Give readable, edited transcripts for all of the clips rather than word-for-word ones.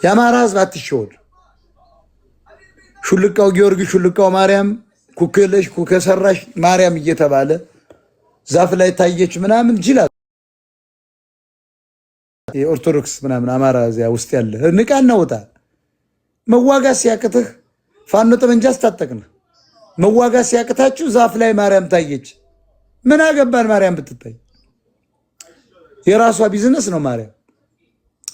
የአማራ ህዝብ አትሸወድ። ሹልቃው ጊዮርጊስ፣ ሹልቃው ማርያም፣ ኩክለሽ ኩከሰራሽ ማርያም እየተባለ ዛፍ ላይ ታየች ምናምን ጅላ የኦርቶዶክስ ምናምን አማራ እዚያ ውስጥ ያለ ንቃና ወጣ። መዋጋት ሲያቅትህ ፋኖ ጠመንጃ አስታጠቅን። መዋጋት ሲያቅታችሁ ዛፍ ላይ ማርያም ታየች። ምን አገባን? ማርያም ብትታይ የራሷ ቢዝነስ ነው። ማርያም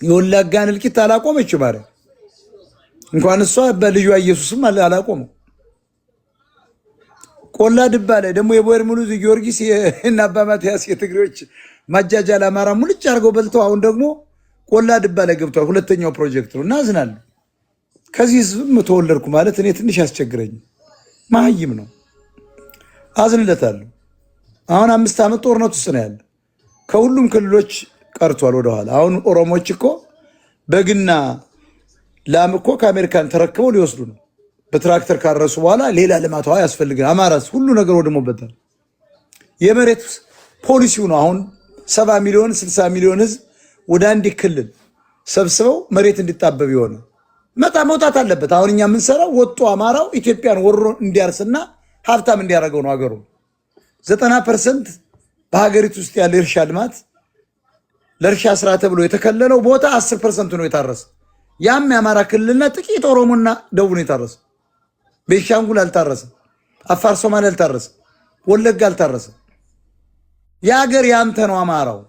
የወላጋን እልቂት አላቆመችው። ማርያም እንኳን እሷ በልጇ ኢየሱስም አላቆመው። ቆላ ድባ ላይ ደግሞ የቦር ሙሉ ጊዮርጊስ እና አባ ማቲያስ የትግሬዎች ማጃጃል አማራ ሙልጭ አድርገው በልተው አሁን ደግሞ ቆላ ድባ ላይ ገብቷል። ሁለተኛው ፕሮጀክት ነው እና አዝናለሁ። ከዚህ ህዝብም ተወለድኩ ማለት እኔ ትንሽ ያስቸግረኝ ማህይም ነው። አዝንለታለሁ። አሁን 5 ዓመት ጦርነት ውስጥ ነው ያለ። ከሁሉም ክልሎች ቀርቷል ወደኋላ። አሁን ኦሮሞች እኮ በግና ላም እኮ ከአሜሪካን ተረክበው ሊወስዱ ነው። በትራክተር ካረሱ በኋላ ሌላ ልማት ያስፈልጋል። አማራስ ሁሉ ነገር ወድሞበታል። የመሬት ፖሊሲው ነው አሁን 70 ሚሊዮን 60 ሚሊዮን ህዝብ ወደ አንድ ክልል ሰብስበው መሬት እንዲጣበብ የሆነ መውጣት አለበት። አሁን እኛ የምንሰራው ወጡ አማራው ኢትዮጵያን ወሮ እንዲያርስና ሀብታም እንዲያደርገው ነው። ሀገሩ 90% በሀገሪቱ ውስጥ ያለ እርሻ ልማት ለእርሻ ስራ ተብሎ የተከለለው ቦታ 10% ነው የታረሰ። ያም የአማራ ክልልና ጥቂት ኦሮሞና ደቡብ ነው የታረሰ። ቤንሻንጉል አልታረሰ፣ አፋር ሶማሌ አልታረሰ፣ ወለጋ አልታረሰ። የሀገር ያንተ ነው አማራው።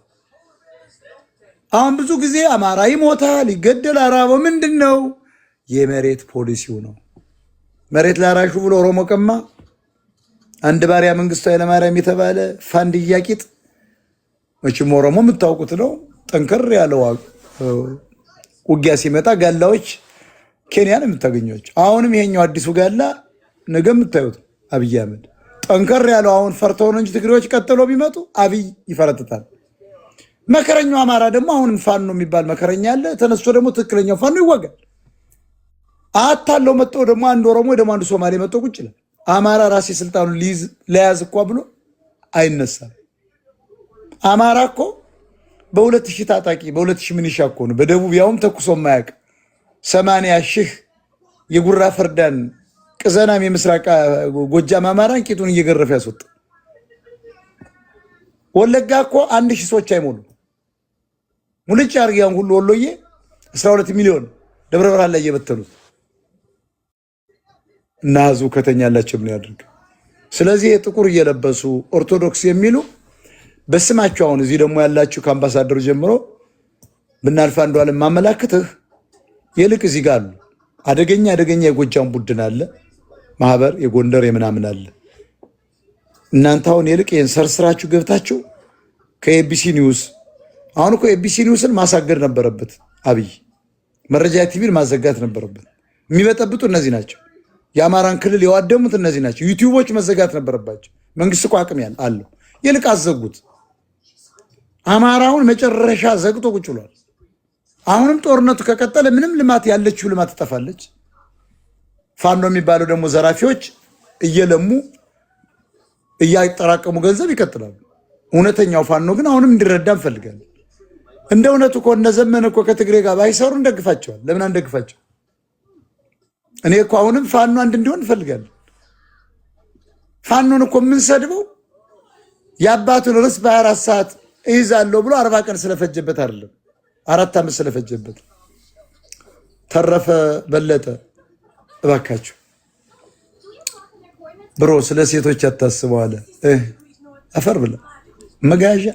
አሁን ብዙ ጊዜ አማራ ይሞታል፣ ይገደል፣ አራበው ምንድነው? የመሬት ፖሊሲው ነው። መሬት ላራሹ ብሎ ኦሮሞ ቀማ። አንድ ባሪያ መንግስቱ ኃይለማርያም የተባለ ፋንድያ ቂጥ መቼም ኦሮሞ የምታውቁት ነው። ጠንከር ያለው ውጊያ ሲመጣ ጋላዎች ኬንያን የምታገኟቸው። አሁንም ይሄኛው አዲሱ ጋላ ነገ የምታዩት አብይ አህመድ ጠንከር ያለው አሁን ፈርተው ነው እንጂ ትግሬዎች ቀጥሎ ቢመጡ አብይ ይፈረጥታል። መከረኛው አማራ ደግሞ አሁንም ፋኖ የሚባል መከረኛ አለ። ተነስቶ ደግሞ ትክክለኛው ፋኖ ይዋጋል። አታለው መጥቶ ደግሞ አንድ ኦሮሞ ደግሞ አንድ ሶማሌ መጥቶ ቁጭ ይላል። አማራ ራሴ ስልጣኑን ለያዝ እኮ ብሎ አይነሳም። አማራ እኮ በ2000 ታጣቂ በ2000 ሚኒሻ እኮ ነው በደቡብ ያውም ተኩሶ ማያቅ 80,000 የጉራ ፈርዳን ቅዘናም የምስራቅ ጎጃም አማራን ቂጡን እየገረፈ ያስወጣ። ወለጋ እኮ 1000 ሰዎች አይሞሉ ሙልጭ አርጊያን ሁሉ ወሎዬ 12 ሚሊዮን ደብረ ብርሃን ላይ እየበተኑት እና ህዝቡ ከተኛላቸው ምን ያድርግ? ስለዚህ የጥቁር እየለበሱ ኦርቶዶክስ የሚሉ በስማቸው አሁን እዚህ ደግሞ ያላችሁ ከአምባሳደሩ ጀምሮ ብናልፍ አንዱ ዓለም ማመላክትህ የልቅ እዚህ ጋር አሉ። አደገኛ የጎጃም ቡድን አለ፣ ማህበር የጎንደር የምናምን አለ። እናንተ አሁን የልቅ ይሄን ሰርስራችሁ ገብታችሁ ከኤቢሲ ኒውስ አሁን እኮ ኤቢሲ ኒውስን ማሳገድ ነበረበት። አብይ መረጃ ቲቪን ማዘጋት ነበረበት። የሚበጠብጡ እነዚህ ናቸው። የአማራን ክልል የዋደሙት እነዚህ ናቸው። ዩቲዩቦች መዘጋት ነበረባቸው። መንግስት እኮ አቅም አለው። የልቅ አዘጉት። አማራውን መጨረሻ ዘግቶ ቁጭ ብሏል። አሁንም ጦርነቱ ከቀጠለ ምንም ልማት ያለችው ልማት ትጠፋለች። ፋኖ የሚባለው ደግሞ ዘራፊዎች እየለሙ እያጠራቀሙ ገንዘብ ይቀጥላሉ። እውነተኛው ፋኖ ግን አሁንም እንዲረዳ እንፈልጋለን። እንደ እውነቱ እኮ እነ ዘመነ እኮ ከትግሬ ጋር ባይሰሩ እንደግፋቸዋል። ለምን አንደግፋቸው? እኔ እኮ አሁንም ፋኖ አንድ እንዲሆን እንፈልጋለን። ፋኖን እኮ የምንሰድበው የአባቱን ርስ በ24 ሰዓት እይዛለሁ ብሎ 40 ቀን ስለፈጀበት አይደለም፣ 4 ዓመት ስለፈጀበት። ተረፈ በለጠ እባካችሁ ብሮ ስለ ሴቶች አታስበው አለ። አፈር ብለ መጋዣ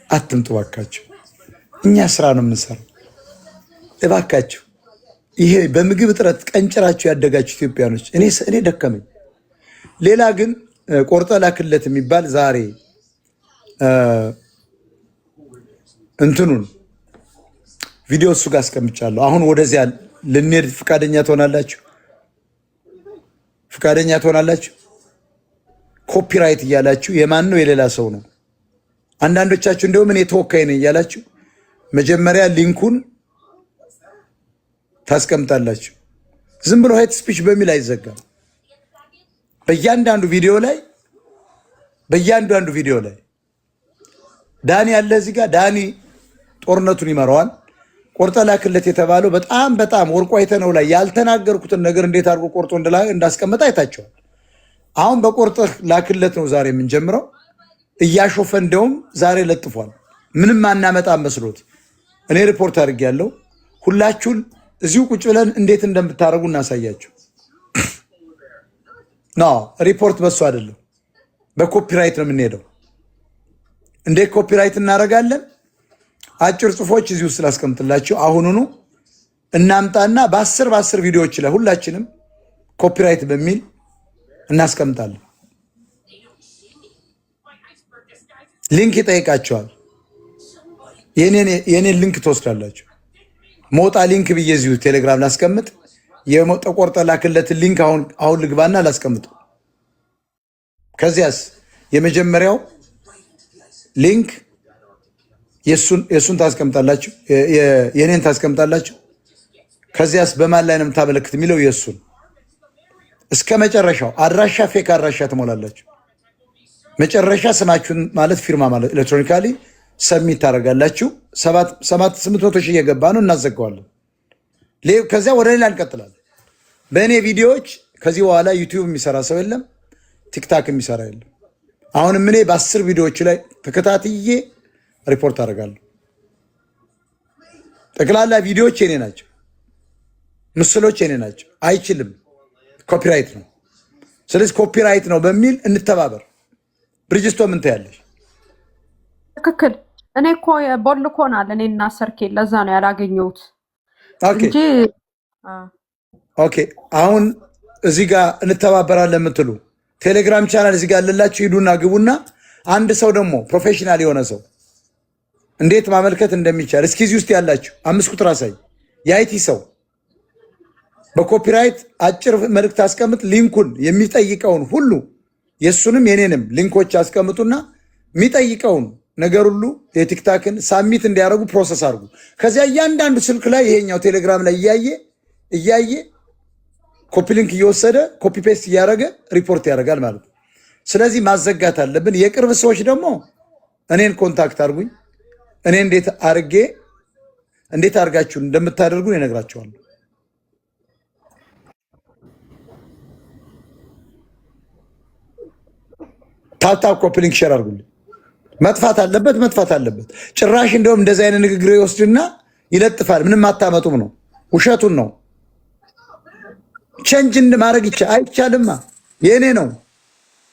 አትምጡ እባካችሁ። እኛ ስራ ነው የምንሰራው። እባካችሁ ይሄ በምግብ እጥረት ቀንጭራችሁ ያደጋችሁ ኢትዮጵያኖች እኔ ደከመኝ። ሌላ ግን ቆርጠ ላክለት የሚባል ዛሬ እንትኑን ቪዲዮ እሱ ጋር አስቀምጫለሁ። አሁን ወደዚያ ልንሄድ ፍቃደኛ ትሆናላችሁ? ፍቃደኛ ትሆናላችሁ? ኮፒራይት እያላችሁ የማን ነው? የሌላ ሰው ነው። አንዳንዶቻችሁ እንደውም እኔ ተወካይ ነኝ እያላችሁ መጀመሪያ ሊንኩን ታስቀምጣላችሁ። ዝም ብሎ ሄት ስፒች በሚል አይዘጋም። በእያንዳንዱ ቪዲዮ ላይ ዳኒ ያለ እዚህ ጋር ዳኒ ጦርነቱን ይመራዋል። ቆርጠ ላክለት የተባለው በጣም ወርቁ አይተነው ላይ ያልተናገርኩትን ነገር እንዴት አድርጎ ቆርጦ እንዳስቀመጠ አይታቸዋል። አሁን በቆርጠ ላክለት ነው ዛሬ የምንጀምረው። እያሾፈ እንደውም ዛሬ ለጥፏል። ምንም አናመጣ መስሎት እኔ ሪፖርት አድርጌያለሁ። ሁላችሁን እዚሁ ቁጭ ብለን እንዴት እንደምታደርጉ እናሳያችሁ። ሪፖርት በሱ አይደለም በኮፒራይት ነው የምንሄደው። እንዴት ኮፒራይት እናደርጋለን? አጭር ጽፎች እዚሁ ስላስቀምጥላችሁ አሁኑኑ እናምጣና በ10 ቪዲዮዎች ላይ ሁላችንም ኮፒራይት በሚል እናስቀምጣለን። ሊንክ ይጠይቃቸዋል። የኔን ሊንክ ትወስዳላችሁ። ሞጣ ሊንክ ብዬ እዚሁ ቴሌግራም ላስቀምጥ። የቆርጠ ላክለትን ሊንክ አሁን ልግባና ላስቀምጥ። ከዚያስ የመጀመሪያው ሊንክ የሱን ታስቀምጣላችሁ፣ የኔን ታስቀምጣላችሁ። ከዚያስ በማን ላይ ነው የምታመለክት የሚለው የሱን እስከ መጨረሻው አድራሻ ፌክ አድራሻ ትሞላላችሁ። መጨረሻ ስማችሁን ማለት ፊርማ ማለት ኤሌክትሮኒካሊ ሰሚት ታደርጋላችሁ። 800 ሺህ እየገባ ነው፣ እናዘጋዋለን። ከዚያ ወደ ሌላ እንቀጥላለን። በእኔ ቪዲዮዎች ከዚህ በኋላ ዩቲዩብ የሚሰራ ሰው የለም፣ ቲክታክ የሚሰራ የለም። አሁንም እኔ በ10 ቪዲዮዎች ላይ ተከታትዬ ሪፖርት አደርጋለሁ። ጠቅላላ ቪዲዮዎች የኔ ናቸው፣ ምስሎች የኔ ናቸው። አይችልም፣ ኮፒራይት ነው። ስለዚህ ኮፒራይት ነው በሚል እንተባበር። ብርጅስቶ ምን ትያለሽ? ትክክል። እኔ እኮ ቦልኮናል እኔና ሰርኬ ለዛ ነው ያላገኘሁት እንጂ። ኦኬ አሁን እዚህ ጋር እንተባበራለን የምትሉ ቴሌግራም ቻናል እዚህ ጋር አለላችሁ፣ ሂዱና ግቡና አንድ ሰው ደግሞ ፕሮፌሽናል የሆነ ሰው እንዴት ማመልከት እንደሚቻል እስኪ እዚህ ውስጥ ያላችሁ 5 ቁጥር አሳይ። የአይቲ ሰው በኮፒራይት አጭር መልእክት አስቀምጥ። ሊንኩን የሚጠይቀውን ሁሉ የሱንም የኔንም ሊንኮች አስቀምጡና የሚጠይቀውን ነገር ሁሉ የቲክታክን ሳሚት እንዲያደርጉ ፕሮሰስ አድርጉ። ከዚያ እያንዳንዱ ስልክ ላይ ይሄኛው ቴሌግራም ላይ እያየ ኮፒ ሊንክ እየወሰደ ኮፒ ፔስት እያደረገ ሪፖርት ያደርጋል ማለት ነው። ስለዚህ ማዘጋት አለብን። የቅርብ ሰዎች ደግሞ እኔን ኮንታክት አድርጉኝ። እኔ እንዴት አድርጋችሁ እንደምታደርጉ እነግራችኋለሁ። ታፕታፕ ኮፒ ሊንክ ሼር አድርጉልኝ። መጥፋት አለበት። ጭራሽ እንደውም እንደዚህ አይነት ንግግር ይወስድና ይለጥፋል። ምንም አታመጡም ነው፣ ውሸቱን ነው። ቼንጅ ማድረግ አይቻልማ። የእኔ ነው።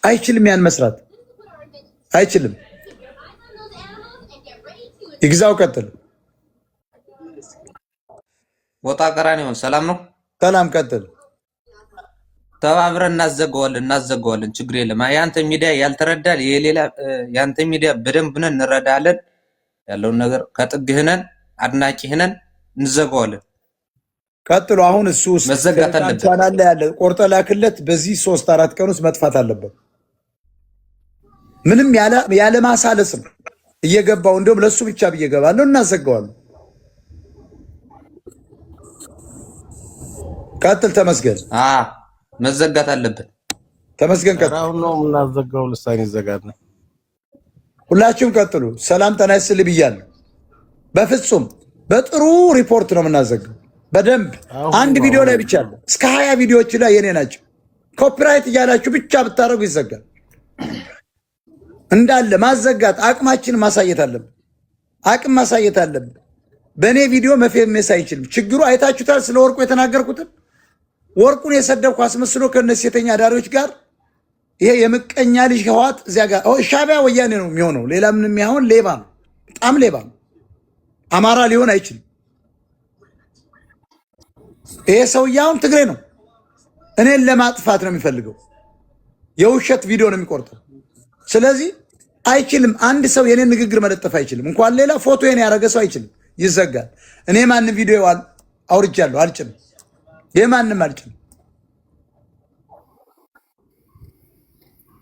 አይችልም፣ ያን መስራት አይችልም። ይግዛው። ቀጥል። ወጣ ቀራኒ ነው። ሰላም ነው። ሰላም። ቀጥል። ተባብረን እናዘገዋለን። ችግር የለም። ያንተ ሚዲያ ያልተረዳል የሌላ ያንተ ሚዲያ በደንብ ነን እንረዳለን። ያለውን ነገር ከጥግህነን አድናቂህነን እንዘገዋለን። ቀጥሎ። አሁን እሱ መዘጋት አለበት። ቻናል ያለ ቆርጠ ላክለት። በዚህ 3-4 ቀን ውስጥ መጥፋት አለበት። ምንም ያለ ማሳለስ ነው እየገባው። እንደውም ለሱ ብቻ ብየገባለሁ። እናዘገዋለን። ቀጥል። ተመስገን። መዘጋት አለበት። ተመስገን። ቀጥል። አሁን ነው የምናዘጋው። ልሳኔ ይዘጋል። ሁላችሁም ቀጥሉ። ሰላም ጤና ይስጥልኝ ብያለሁ። በፍጹም በጥሩ ሪፖርት ነው የምናዘጋው። በደንብ አንድ ቪዲዮ ላይ ብቻ አለ። እስከ 20 ቪዲዮዎች ላይ የኔ ናቸው። ኮፒራይት እያላችሁ ብቻ ብታረጉ ይዘጋል። እንዳለ ማዘጋት አቅማችን ማሳየት አለብን። አቅም ማሳየት አለብን። በእኔ ቪዲዮ መፌመስ አይችልም። ችግሩ አይታችሁታል። ስለ ወርቁ የተናገርኩትን ወርቁን የሰደብኩ አስመስሎ ከነዚህ ሴተኛ አዳሪዎች ጋር ይሄ የምቀኛ ልጅ ህዋት እዚያ ጋር ሻዕቢያ ወያኔ ነው የሚሆነው። ሌላ ምንም ያሁን ሌባ ነው፣ በጣም ሌባ ነው። አማራ ሊሆን አይችልም። ይሄ ሰውዬ አሁን ትግሬ ነው። እኔን ለማጥፋት ነው የሚፈልገው። የውሸት ቪዲዮ ነው የሚቆርጠው። ስለዚህ አይችልም። አንድ ሰው የኔን ንግግር መለጠፍ አይችልም። እንኳን ሌላ ፎቶ የኔ ያደረገ ሰው አይችልም፣ ይዘጋል። እኔ ማንም ቪዲዮ አውርጃለሁ አልጭንም። የማንም አልጭንም።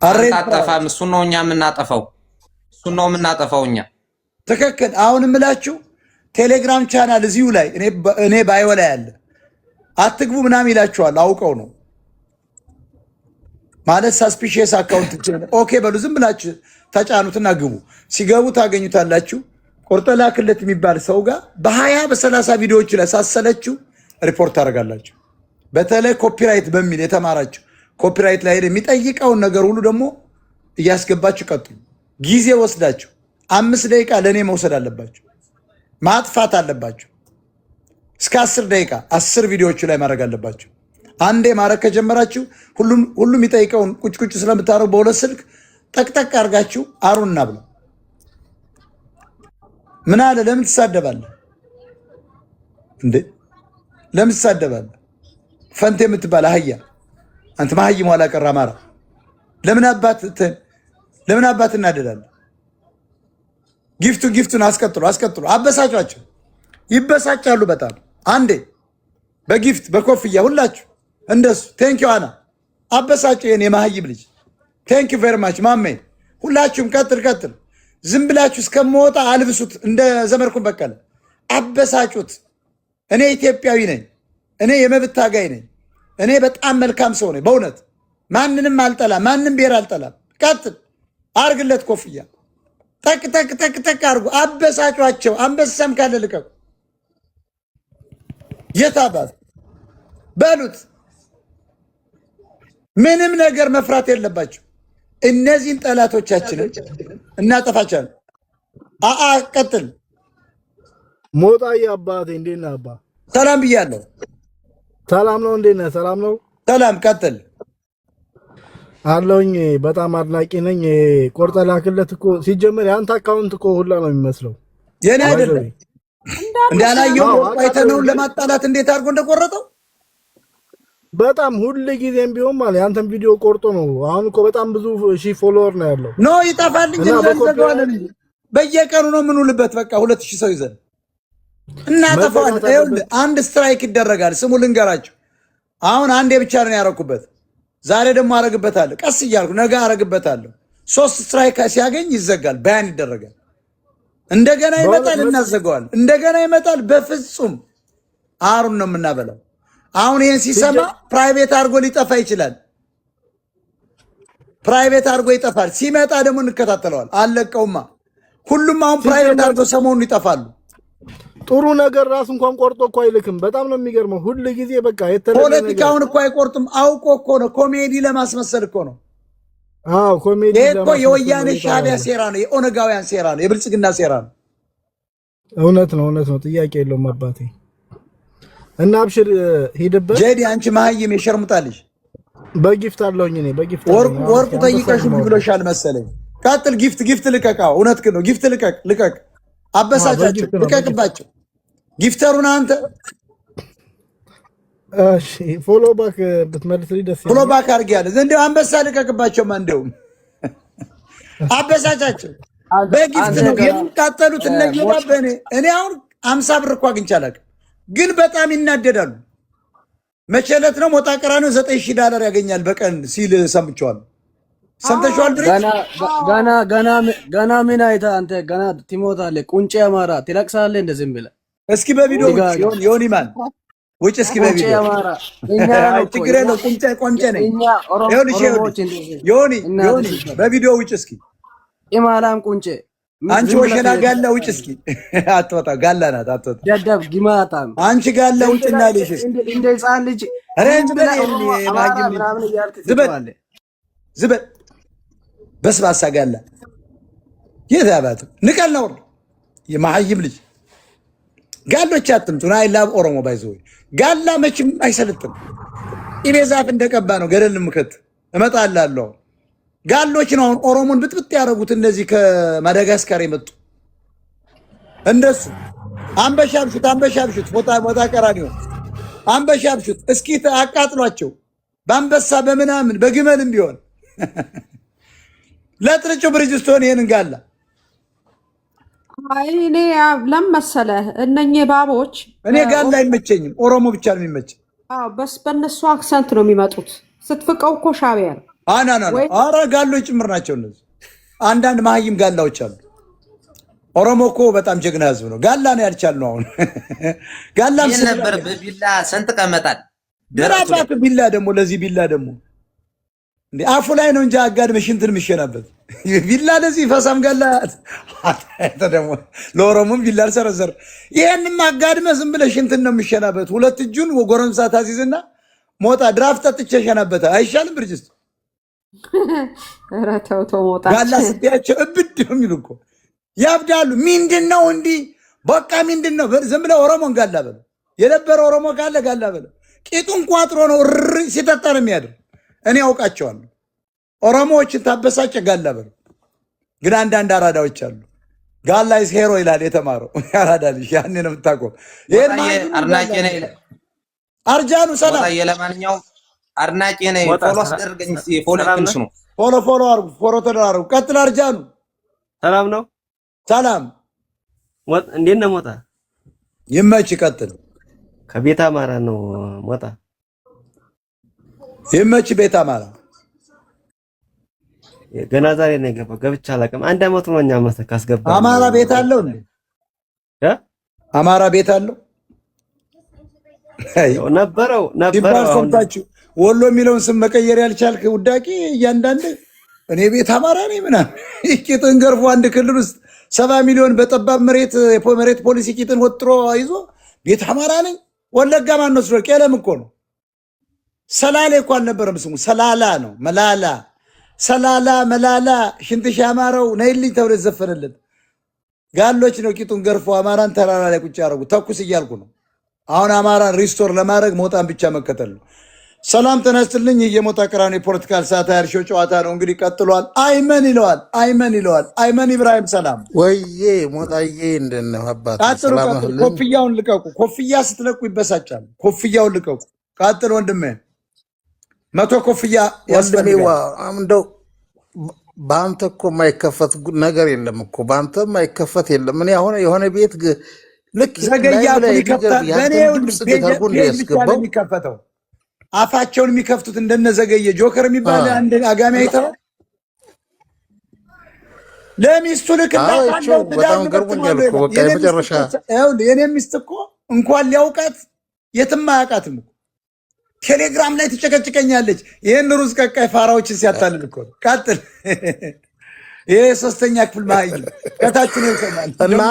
አጣጣፋም እሱ ነው እኛ የምናጠፋው። እኛ ትክክል። አሁን የምላችሁ ቴሌግራም ቻናል እዚሁ ላይ እኔ ባዮ ላይ ያለ አትግቡ ምናምን ይላችኋል። አውቀው ነው ማለት ሳስፒሺየስ አካውንት ኦኬ በሉ። ዝም ብላችሁ ተጫኑትና ግቡ። ሲገቡ ታገኙታላችሁ። ቆርጠ ላክለት የሚባል ሰው ጋር በ20 በ30 ቪዲዮዎች ላይ ሳሰለችው ሪፖርት ታደርጋላችሁ። በተለይ ኮፒራይት በሚል የተማራችሁ ኮፒራይት ላይ የሚጠይቀውን ነገር ሁሉ ደግሞ እያስገባችሁ ቀጥሉ። ጊዜ ወስዳችሁ 5 ደቂቃ ለእኔ መውሰድ አለባችሁ፣ ማጥፋት አለባችሁ። እስከ 10 ደቂቃ 10 ቪዲዮዎቹ ላይ ማድረግ አለባችሁ። አንዴ ማድረግ ከጀመራችሁ ሁሉም የሚጠይቀውን ቁጭ ስለምታደርጉ በሁለት ስልክ ጠቅጠቅ አድርጋችሁ አሩና ብለው ምን አለ? ለምን ትሳደባለህ እንዴ? ለምን ትሳደባለህ? ፈንቴ የምትባል አህያ አንተ ማህይም ኋላ ቀር አማራ ለምን አባት እናደዳለህ? ጊፍቱን አስቀጥሉ። አበሳጯቸው፣ ይበሳጫሉ በጣም አንዴ በጊፍት በኮፍያ ሁላችሁ እንደሱ ቴንኪው አና አበሳጨው። የኔ ማህይም ልጅ ቴንኪው ቬሪ ማች ማሜ። ሁላችሁም ቀጥል። ዝም ብላችሁ እስከምወጣ አልብሱት። እንደ ዘመርኩን በቀለ አበሳጩት። እኔ ኢትዮጵያዊ ነኝ። እኔ የመብት ታጋይ ነኝ። እኔ በጣም መልካም ሰው ነኝ። በእውነት ማንንም አልጠላም፣ ማንም ብሔር አልጠላም። ቀጥል አርግለት ኮፍያ ጠቅ አርጉ። አበሳጯቸው። አንበሳም ካለ ልቀቁ። የታባት በሉት። ምንም ነገር መፍራት የለባቸው። እነዚህን ጠላቶቻችንን እናጠፋቻለን። ቀጥል። ሞጣዬ አባቴ እንዴት ነህ አባ? ሰላም ብያለሁ። ሰላም ነው። እንዴት ነህ? ሰላም ነው። ሰላም። ቀጥል አለውኝ። በጣም አድናቂ ነኝ። ቆርጠ ላክለት እኮ ሲጀመር የአንተ አካውንት እኮ ሁላ ነው የሚመስለው። የኔ አይደለም። እንዳላየው አይተነው ለማጣላት እንዴት አድርጎ እንደቆረጠው በጣም ሁሉ ጊዜም ቢሆን ማለት ያንተን ቪዲዮ ቆርጦ ነው። አሁን እኮ በጣም ብዙ ሺህ ፎሎወር ነው ያለው። ኖ ይጠፋል እንጂ እንዘጋዋለን። በየቀኑ ነው የምንውልበት። በቃ 2000 ሰው ይዘን እናጠፋዋለን። ይኸውልህ አንድ ስትራይክ ይደረጋል። ስሙ ልንገራችሁ። አሁን አንዴ ብቻ ነው ያረኩበት። ዛሬ ደግሞ አረግበታለሁ። ቀስ እያልኩ ነገ አረግበታለሁ። 3 ስትራይክ ሲያገኝ ይዘጋል፣ ባያን ይደረጋል። እንደገና ይመጣል፣ እናዘጋዋለን። እንደገና ይመጣል። በፍጹም አሩን ነው የምናበላው። አሁን ይሄን ሲሰማ ፕራይቬት አድርጎ ሊጠፋ ይችላል። ፕራይቬት አድርጎ ይጠፋል። ሲመጣ ደግሞ እንከታተለዋል። አለቀውማ። ሁሉም አሁን ፕራይቬት አድርጎ ሰሞኑን ይጠፋሉ። ጥሩ ነገር ራሱ እንኳን ቆርጦ እኮ አይልክም። በጣም ነው የሚገርመው። ሁሉ ጊዜ በቃ የተለየ ፖለቲካውን እኮ አይቆርጥም። አውቆ እኮ ነው። ኮሜዲ ለማስመሰል እኮ ነው። አዎ ኮሜዲ እኮ የወያኔ ሻዕቢያ ሴራ ነው። የኦነጋውያን ሴራ ነው። የብልጽግና ሴራ ነው። እውነት ነው። ጥያቄ የለውም አባቴ። እና አብሽር ሂድበት። ጄዲ አንቺ መሀይም የሸርሙጣልሽ በጊፍት አለውኝ እኔ በጊፍት ወርቁ ጠይቀሽ ብሎሻል መሰለኝ። ቀጥል። ጊፍት ልቀቃው። እውነት ነው። ጊፍት ልቀቅ። አበሳጫቸው፣ ልቀቅባቸው። ጊፍተሩን አንተ እሺ ፎሎ ባክ ብትመልስልኝ ደስ ይላል። ፎሎ ባክ አድርጊያለሁ። እንደው አንበሳ ልቀቅባቸውማ። እንደውም አበሳጫቸው። በጊፍት ነው የሚቃጠሉት። እነገባ እኔ አሁን 50 ብር እኮ አግኝቼ አላውቅም፣ ግን በጣም ይናደዳሉ። መቼ ዕለት ነው ሞጣ ቀራኒዮ $9000 ያገኛል በቀን ሲል ሰምቼዋለሁ። ሰምተሽዋል? ገና ምን አይተህ አንተ ገና ትሞታለህ። ቁንጬ አማራ ትለቅሳለህ እንደዚህ ብለህ እስኪ በቪዲዮ ዮኒ ማን ውጭ እስኪ በቪዲዮ ችግር የለው። ቆንጨ ነኝ ዮኒ በቪዲዮ ውጭ እስኪ ኢማላም ቁንጬ አንቺ ወሸና ጋላ ውጭ እስኪ አትወጣ። ጋላ ናት አትወጣ። ደደብ ግማታም አንቺ ጋላ ውጭና ልሽ እንደ ሕፃን ልጅ ዝበል በስባሳ ጋላ የት ያባቱ ንቀል ነው የማህይም ልጅ ጋሎች አትምጡ። ናይ ላብ ኦሮሞ ባይዘው ጋላ መቼም አይሰልጥም። ኢቤዛፍ እንደቀባ ነው ገደል ምከት እመጣላለሁ። ጋሎች ነው አሁን ኦሮሞን ብጥብጥ ያደረጉት እነዚህ ከማዳጋስካር የመጡ እንደሱ። አንበሻብሹት ሞጣ ቀራኒዮ አንበሻብሹት። እስኪ አቃጥሏቸው በአንበሳ በምናምን በግመልም ቢሆን ለጥርጩ ብርጅስቶን ይሄንን ጋላ እኔ ለመሰለህ እነኚህ ባቦች እኔ ጋላ አይመቸኝም። ኦሮሞ ብቻ ነው የሚመቸኝ። በእነሱ አክሰንት ነው የሚመጡት። ስትፍቀው እኮ ሻዕቢያ ነው። ኧረ ጋሎች ጭምር ናቸው እነዚህ። አንዳንድ መሀይም ጋላዎች አሉ። ኦሮሞ እኮ በጣም ጀግና ህዝብ ነው። ጋላ ነው ያልቻልነው አሁን። ጋላም ነበር በቢላ ሰንጥቀመጣል። ምራባት ቢላ ደግሞ ለዚህ ቢላ ደግሞ እንዴ አፉ ላይ ነው እንጂ አጋድመሽ እንትን ምሸናበት ቪላ ለዚህ ፈሳም ገላት ደግሞ ለኦሮሞም ቪላ አልሰረዘር። ይሄንም አጋድመ ዝም ብለሽ እንትን ነው የሚሸናበት። ሁለት እጁን ጎረምሳ ታዚዝና ሞጣ ድራፍት ጠጥቼ ሸናበታ አይሻልም? ብርጅስ ኧረ ተው ተው ሞጣ ጋላ ስትያቸው እብድ ነው የሚሉ እኮ ያብዳሉ። ምንድነው እንዲህ በቃ ምንድነው? ዝም ብለህ ኦሮሞን ጋላ በለው። የነበረ ኦሮሞ ካለ ጋላ በለው። ቂጡን ቋጥሮ ነው ሲጠጣ ነው የሚያድር። እኔ ያውቃቸዋለሁ። ኦሮሞዎችን ታበሳጨ ጋላ በለው። ግን አንዳንድ አራዳዎች አሉ። ጋላ ኢዝ ሄሮ ይላል የተማረው አራዳ ልጅ። ያኔ ነው የምታውቀው። ይሄን አድናቂ ነኝ አርጃኑ ሰላም ለማንኛውም አድናቂ ነኝ። ፎሎ አስደርገኝ ፎሎ ትንሽ ነው። ፎሎ አርጉ፣ ፎሎ ተደራረጉ። ቀጥል አርጃኑ። ሰላም ነው። ሰላም እንዴት ነው ሞጣ? ይመች። ቀጥል። ከቤት አማራ ነው ሞጣ። ይመች። ቤት አማራ ገና ዛሬ ነው የገባው። ገብቻ አላውቅም። አንድ አመት ነው እኛ መሰከ አስገባ። አማራ ቤት አለው እንዴ? አማራ ቤት አለው ነበረው። ሰምታችሁ ወሎ የሚለውን ስም መቀየር ያልቻልክ ውዳቂ እያንዳንድ እኔ ቤት አማራ ነኝ ምናምን ቂጥን ገርፎ አንድ ክልል ውስጥ 70 ሚሊዮን በጠባብ መሬት ፖሊሲ ቂጥን ወጥሮ ይዞ ቤት አማራ ነኝ። ወለጋ ማን ወስዶ ቄለም እኮ ነው። ሰላሌ እኮ አልነበረም ስሙ፣ ሰላላ ነው። መላላ ሰላላ መላላ ሽንትሽ አማራው ነይልኝ ተብሎ የተዘፈነለት ጋሎች ነው ቂጡን ገርፎ አማራን ተራራ ላይ ቁጭ ያደረጉ። ተኩስ እያልኩ ነው። አሁን አማራን ሪስቶር ለማድረግ ሞጣን ብቻ መከተል ነው። ሰላም ተነስትልኝ። የሞጣ ቅራኔ የፖለቲካል ሳታየር ሾው ጨዋታ ነው እንግዲህ ቀጥሏል። አይመን ይለዋል። አይመን ኢብራሂም ሰላም ወይዬ ሞጣዬ እንደነው አባት ሰላም። ኮፍያውን ልቀቁ። ኮፍያ ስትለቁ ይበሳጫል። ኮፍያውን ልቀቁ። ቀጥል ወንድሜ። 100 ኮፍያ ያስፈልጋል። እንደው በአንተ እኮ የማይከፈት ነገር የለም እኮ በአንተ የማይከፈት የለም። እኔ አሁን የሆነ ቤት ልክ ዘገያ ይከፍታል። በእኔ የሚከፈተው አፋቸውን የሚከፍቱት እንደነ ዘገየ ጆከር የሚባል አንድ አጋሚ አይተዋል። ለሚስቱ ልክላታለው በጣም ገርሞኛል እኮ በቃ የመጨረሻ የኔ ሚስት እኮ እንኳን ሊያውቃት የትም አያውቃትም እኮ ቴሌግራም ላይ ትጨቀጭቀኛለች። ይህን ሩዝ ቀቃይ ፋራዎችን ሲያታልል እኮ ቀጥል። ይሄ 3ኛ ክፍል ማይ ከታችን ይሰማል እና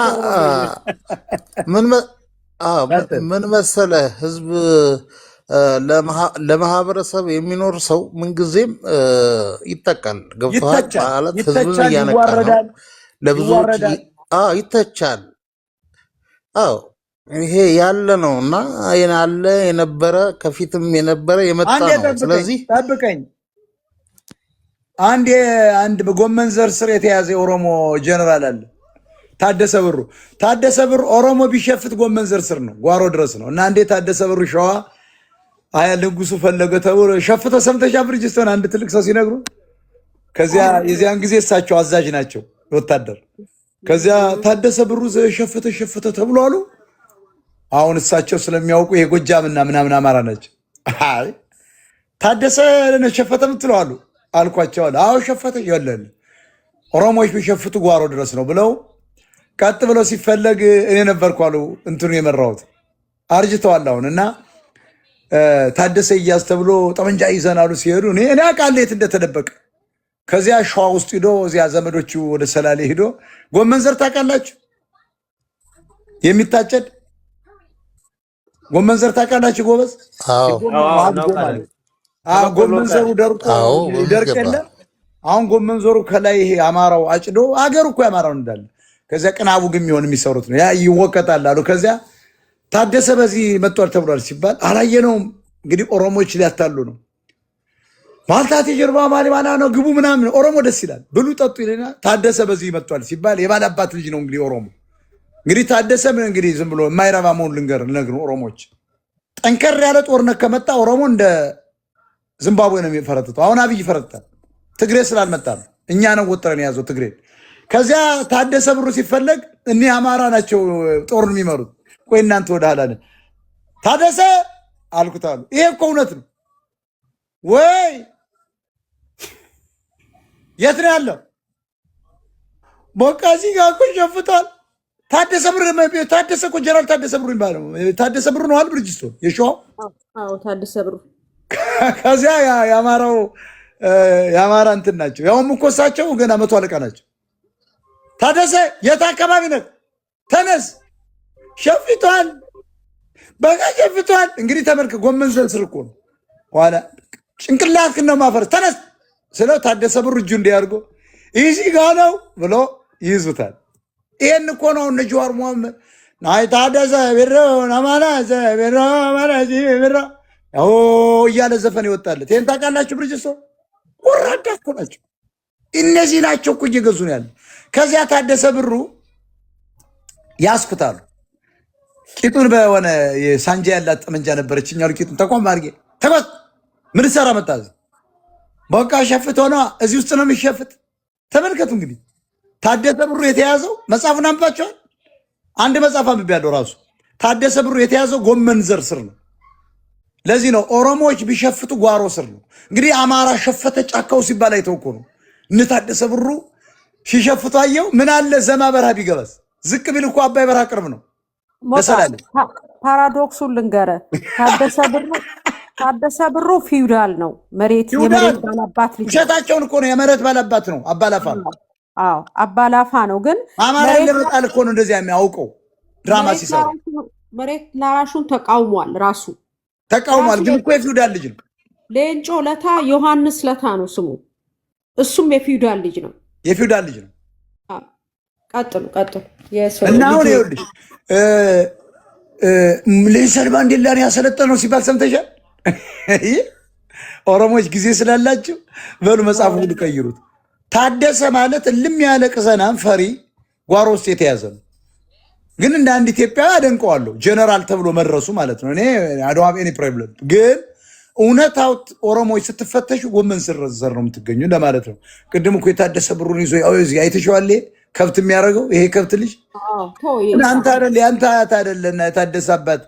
ምን መሰለ ህዝብ ለማህበረሰብ የሚኖር ሰው ምንጊዜም ይጠቃል። ገብቶሃል ማለት ህዝብን እያነቃ ነው። ለብዙዎች ይተቻል። አዎ ይሄ ያለ ነው እና ያለ የነበረ ከፊትም የነበረ የመጣ ነው። ስለዚህ ጠብቀኝ። አንድ በጎመን ዘር ስር የተያዘ የኦሮሞ ጀነራል አለ ታደሰ ብሩ። ኦሮሞ ቢሸፍት ጎመን ዘር ስር ነው፣ ጓሮ ድረስ ነው። እና እንዴ ታደሰ ብሩ ሸዋ አያ ንጉሱ ፈለገ ተብሎ ሸፍቶ ሰምተሻ? ብርጅስቶን አንድ ትልቅ ሰው ሲነግሩ ከዚያ የዚያን ጊዜ እሳቸው አዛዥ ናቸው ወታደር። ከዚያ ታደሰ ብሩ ሸፈተ ተብሎ አሉ። አሁን እሳቸው ስለሚያውቁ የጎጃምና ምናምን አማራ ናቸው። አይ ታደሰ ሸፈተ ምትለው አሉ አልኳቸው አለ። አዎ ሸፈተ ይወለል ኦሮሞዎች ቢሸፍቱ ጓሮ ድረስ ነው ብለው ቀጥ ብለው ሲፈለግ እኔ ነበርኩ አሉ እንትኑ የመራሁት አርጅተዋል አሁን። እና ታደሰ ይያዝ ተብሎ ጠመንጃ ይዘናሉ ሲሄዱ እኔ አውቃለሁ የት እንደተደበቀ። ከዚያ ሸዋ ውስጥ ሂዶ እዚያ ዘመዶቹ ወደ ሰላሌ ሂዶ ጎመን ዘር ታውቃላችሁ? የሚታጨድ ጎመን ዘር ታውቃላችሁ ጎበዝ? ጎመን ዘሩ ደርቅ የለ። አሁን ጎመን ዘሩ ከላይ ይሄ አማራው አጭዶ አገሩ እኮ ያማራው እንዳለ ከዚያ ቅናቡ ግን የሚሆን የሚሰሩት ነው። ያ ይወቀጣል አሉ። ከዚያ ታደሰ በዚህ መጥቷል ተብሏል ሲባል አላየነውም። እንግዲህ ኦሮሞዎች ሊያታሉ ነው። ማልታት የጀርባ ማሊማና ነው ግቡ ምናምን። ኦሮሞ ደስ ይላል ብሉ ጠጡ ይለና ታደሰ በዚህ መጥቷል ሲባል የባላባት ልጅ ነው እንግዲህ ኦሮሞ። እንግዲህ ታደሰ ምን እንግዲህ ዝም ብሎ የማይረባ መሆን ልነግሩ ኦሮሞዎች። ጠንከር ያለ ጦርነት ከመጣ ኦሮሞ እንደ ዚምባብዌ ነው የሚፈረጥተው። አሁን አብይ ይፈረጥታል። ትግሬ ስላልመጣ ነው። እኛ ነው ወጥረን የያዘው ትግሬ። ከዚያ ታደሰ ብሩ ሲፈለግ እኒህ አማራ ናቸው ጦርን የሚመሩት። ቆይ እናንተ ወደ ኋላ ነን ታደሰ አልኩት አሉ። ይሄ እኮ እውነት ነው ወይ? የት ነው ያለው? ቦቃዚ ጋር እኮ ሸፍቷል። ታደሰ እኮ ጀነራል ታደሰ ብሩ ይባላል። ታደሰ ብሩ ነው አል ብርጅስቶን የሸዋው። አዎ ታደሰ ብሩ። ከዚያ የአማራው የአማራ እንትን ናቸው። ያውም እኮ እሳቸው ገና 100 አለቃ ናቸው። ታደሰ የት አካባቢ ነህ? ተነስ ሸፍቷል፣ በቃ ሸፍቷል። እንግዲህ ተመልክ፣ ጎመን ዘር እኮ ነው። ኋላ ጭንቅላትህን ነው ማፈር። ተነስ ስለው ታደሰ ብሩ እጁ እንዲያርጎ እዚህ ጋ ነው ብሎ ይይዙታል። ይሄን እኮ ነው እነ ጀዋር መሐመድ ናይ ታደሰ ቢሮ ነማና ቢሮ ማራጂ ቢሮ እያለ ዘፈን ይወጣለት። ይሄን ታውቃላችሁ? ብርጅስቶ ወራዳ እኮ ናቸው። እነዚህ ናቸው እኮ እየገዙ ነው ያለ። ከዚያ ታደሰ ብሩ ያስኩታሉ። ቂጡን በሆነ ሳንጃ ያላት ጠመንጃ ነበረች። እኛው ቂጡን ተቆም አድርጌ ተቆጥ ምን ሰራ መጣዝ በቃ ሸፍቶ ነው እዚህ ውስጥ ነው የሚሸፍት። ተመልከቱ እንግዲህ ታደሰ ብሩ የተያዘው መጽሐፉን አንብባችኋል? አንድ መጽሐፍ አንብቤያለሁ። ራሱ ታደሰ ብሩ የተያዘው ጎመን ዘር ስር ነው። ለዚህ ነው ኦሮሞዎች ቢሸፍቱ ጓሮ ስር ነው። እንግዲህ አማራ ሸፈተ ጫካው ሲባል አይተው እኮ ነው እነ ታደሰ ብሩ ሲሸፍቱ አየው። ምን አለ ዘማ በረሃ ቢገባስ? ዝቅ ቢል እኮ አባይ በረሃ ቅርብ ነው። ፓራዶክሱን ልንገረ ታደሰ ብሩ ፊውዳል ነው። መሬት የመሬት ባላባት ልጅ ውሸታቸውን እኮ ነው። የመሬት ባላባት ነው። አባላፋ ነው። አዎ አባላፋ ነው። ግን አማራ ለመጣል እኮ ነው እንደዚያ የሚያውቀው ድራማ ሲሰራ መሬት ላራሹን ተቃውሟል። ራሱ ተቃውሟል። ግን እኮ የፊውዳል ልጅ ነው። ሌንጮ ለታ ዮሐንስ ለታ ነው ስሙ። እሱም የፊውዳል ልጅ ነው። የፊውዳል ልጅ ነው። ቀጥሉ እና አሁን ይኸውልሽ ኔልሰን ማንዴላን ያሰለጠነው ሲባል ሰምተሻል? ኦሮሞዎች ጊዜ ስላላቸው በሉ መጽሐፉ ሁሉ ቀይሩት። ታደሰ ማለት እልም ያለ ቅዘናም ፈሪ ጓሮ ውስጥ የተያዘ ነው። ግን እንደ አንድ ኢትዮጵያዊ አደንቀዋለሁ። ጀነራል ተብሎ መድረሱ ማለት ነው። እኔ አድዋ ኤኒ ፕሮብለም። ግን እውነታው ኦሮሞዎች ስትፈተሹ ጎመን ስር ዘር ነው የምትገኙ ለማለት ነው። ቅድም እኮ የታደሰ ብሩን ይዞ እዚህ አይተሽዋል። ከብት የሚያደርገው ይሄ ከብት ልጅ አንተ አይደል? ያንተ አያት አይደለና የታደሰ አባት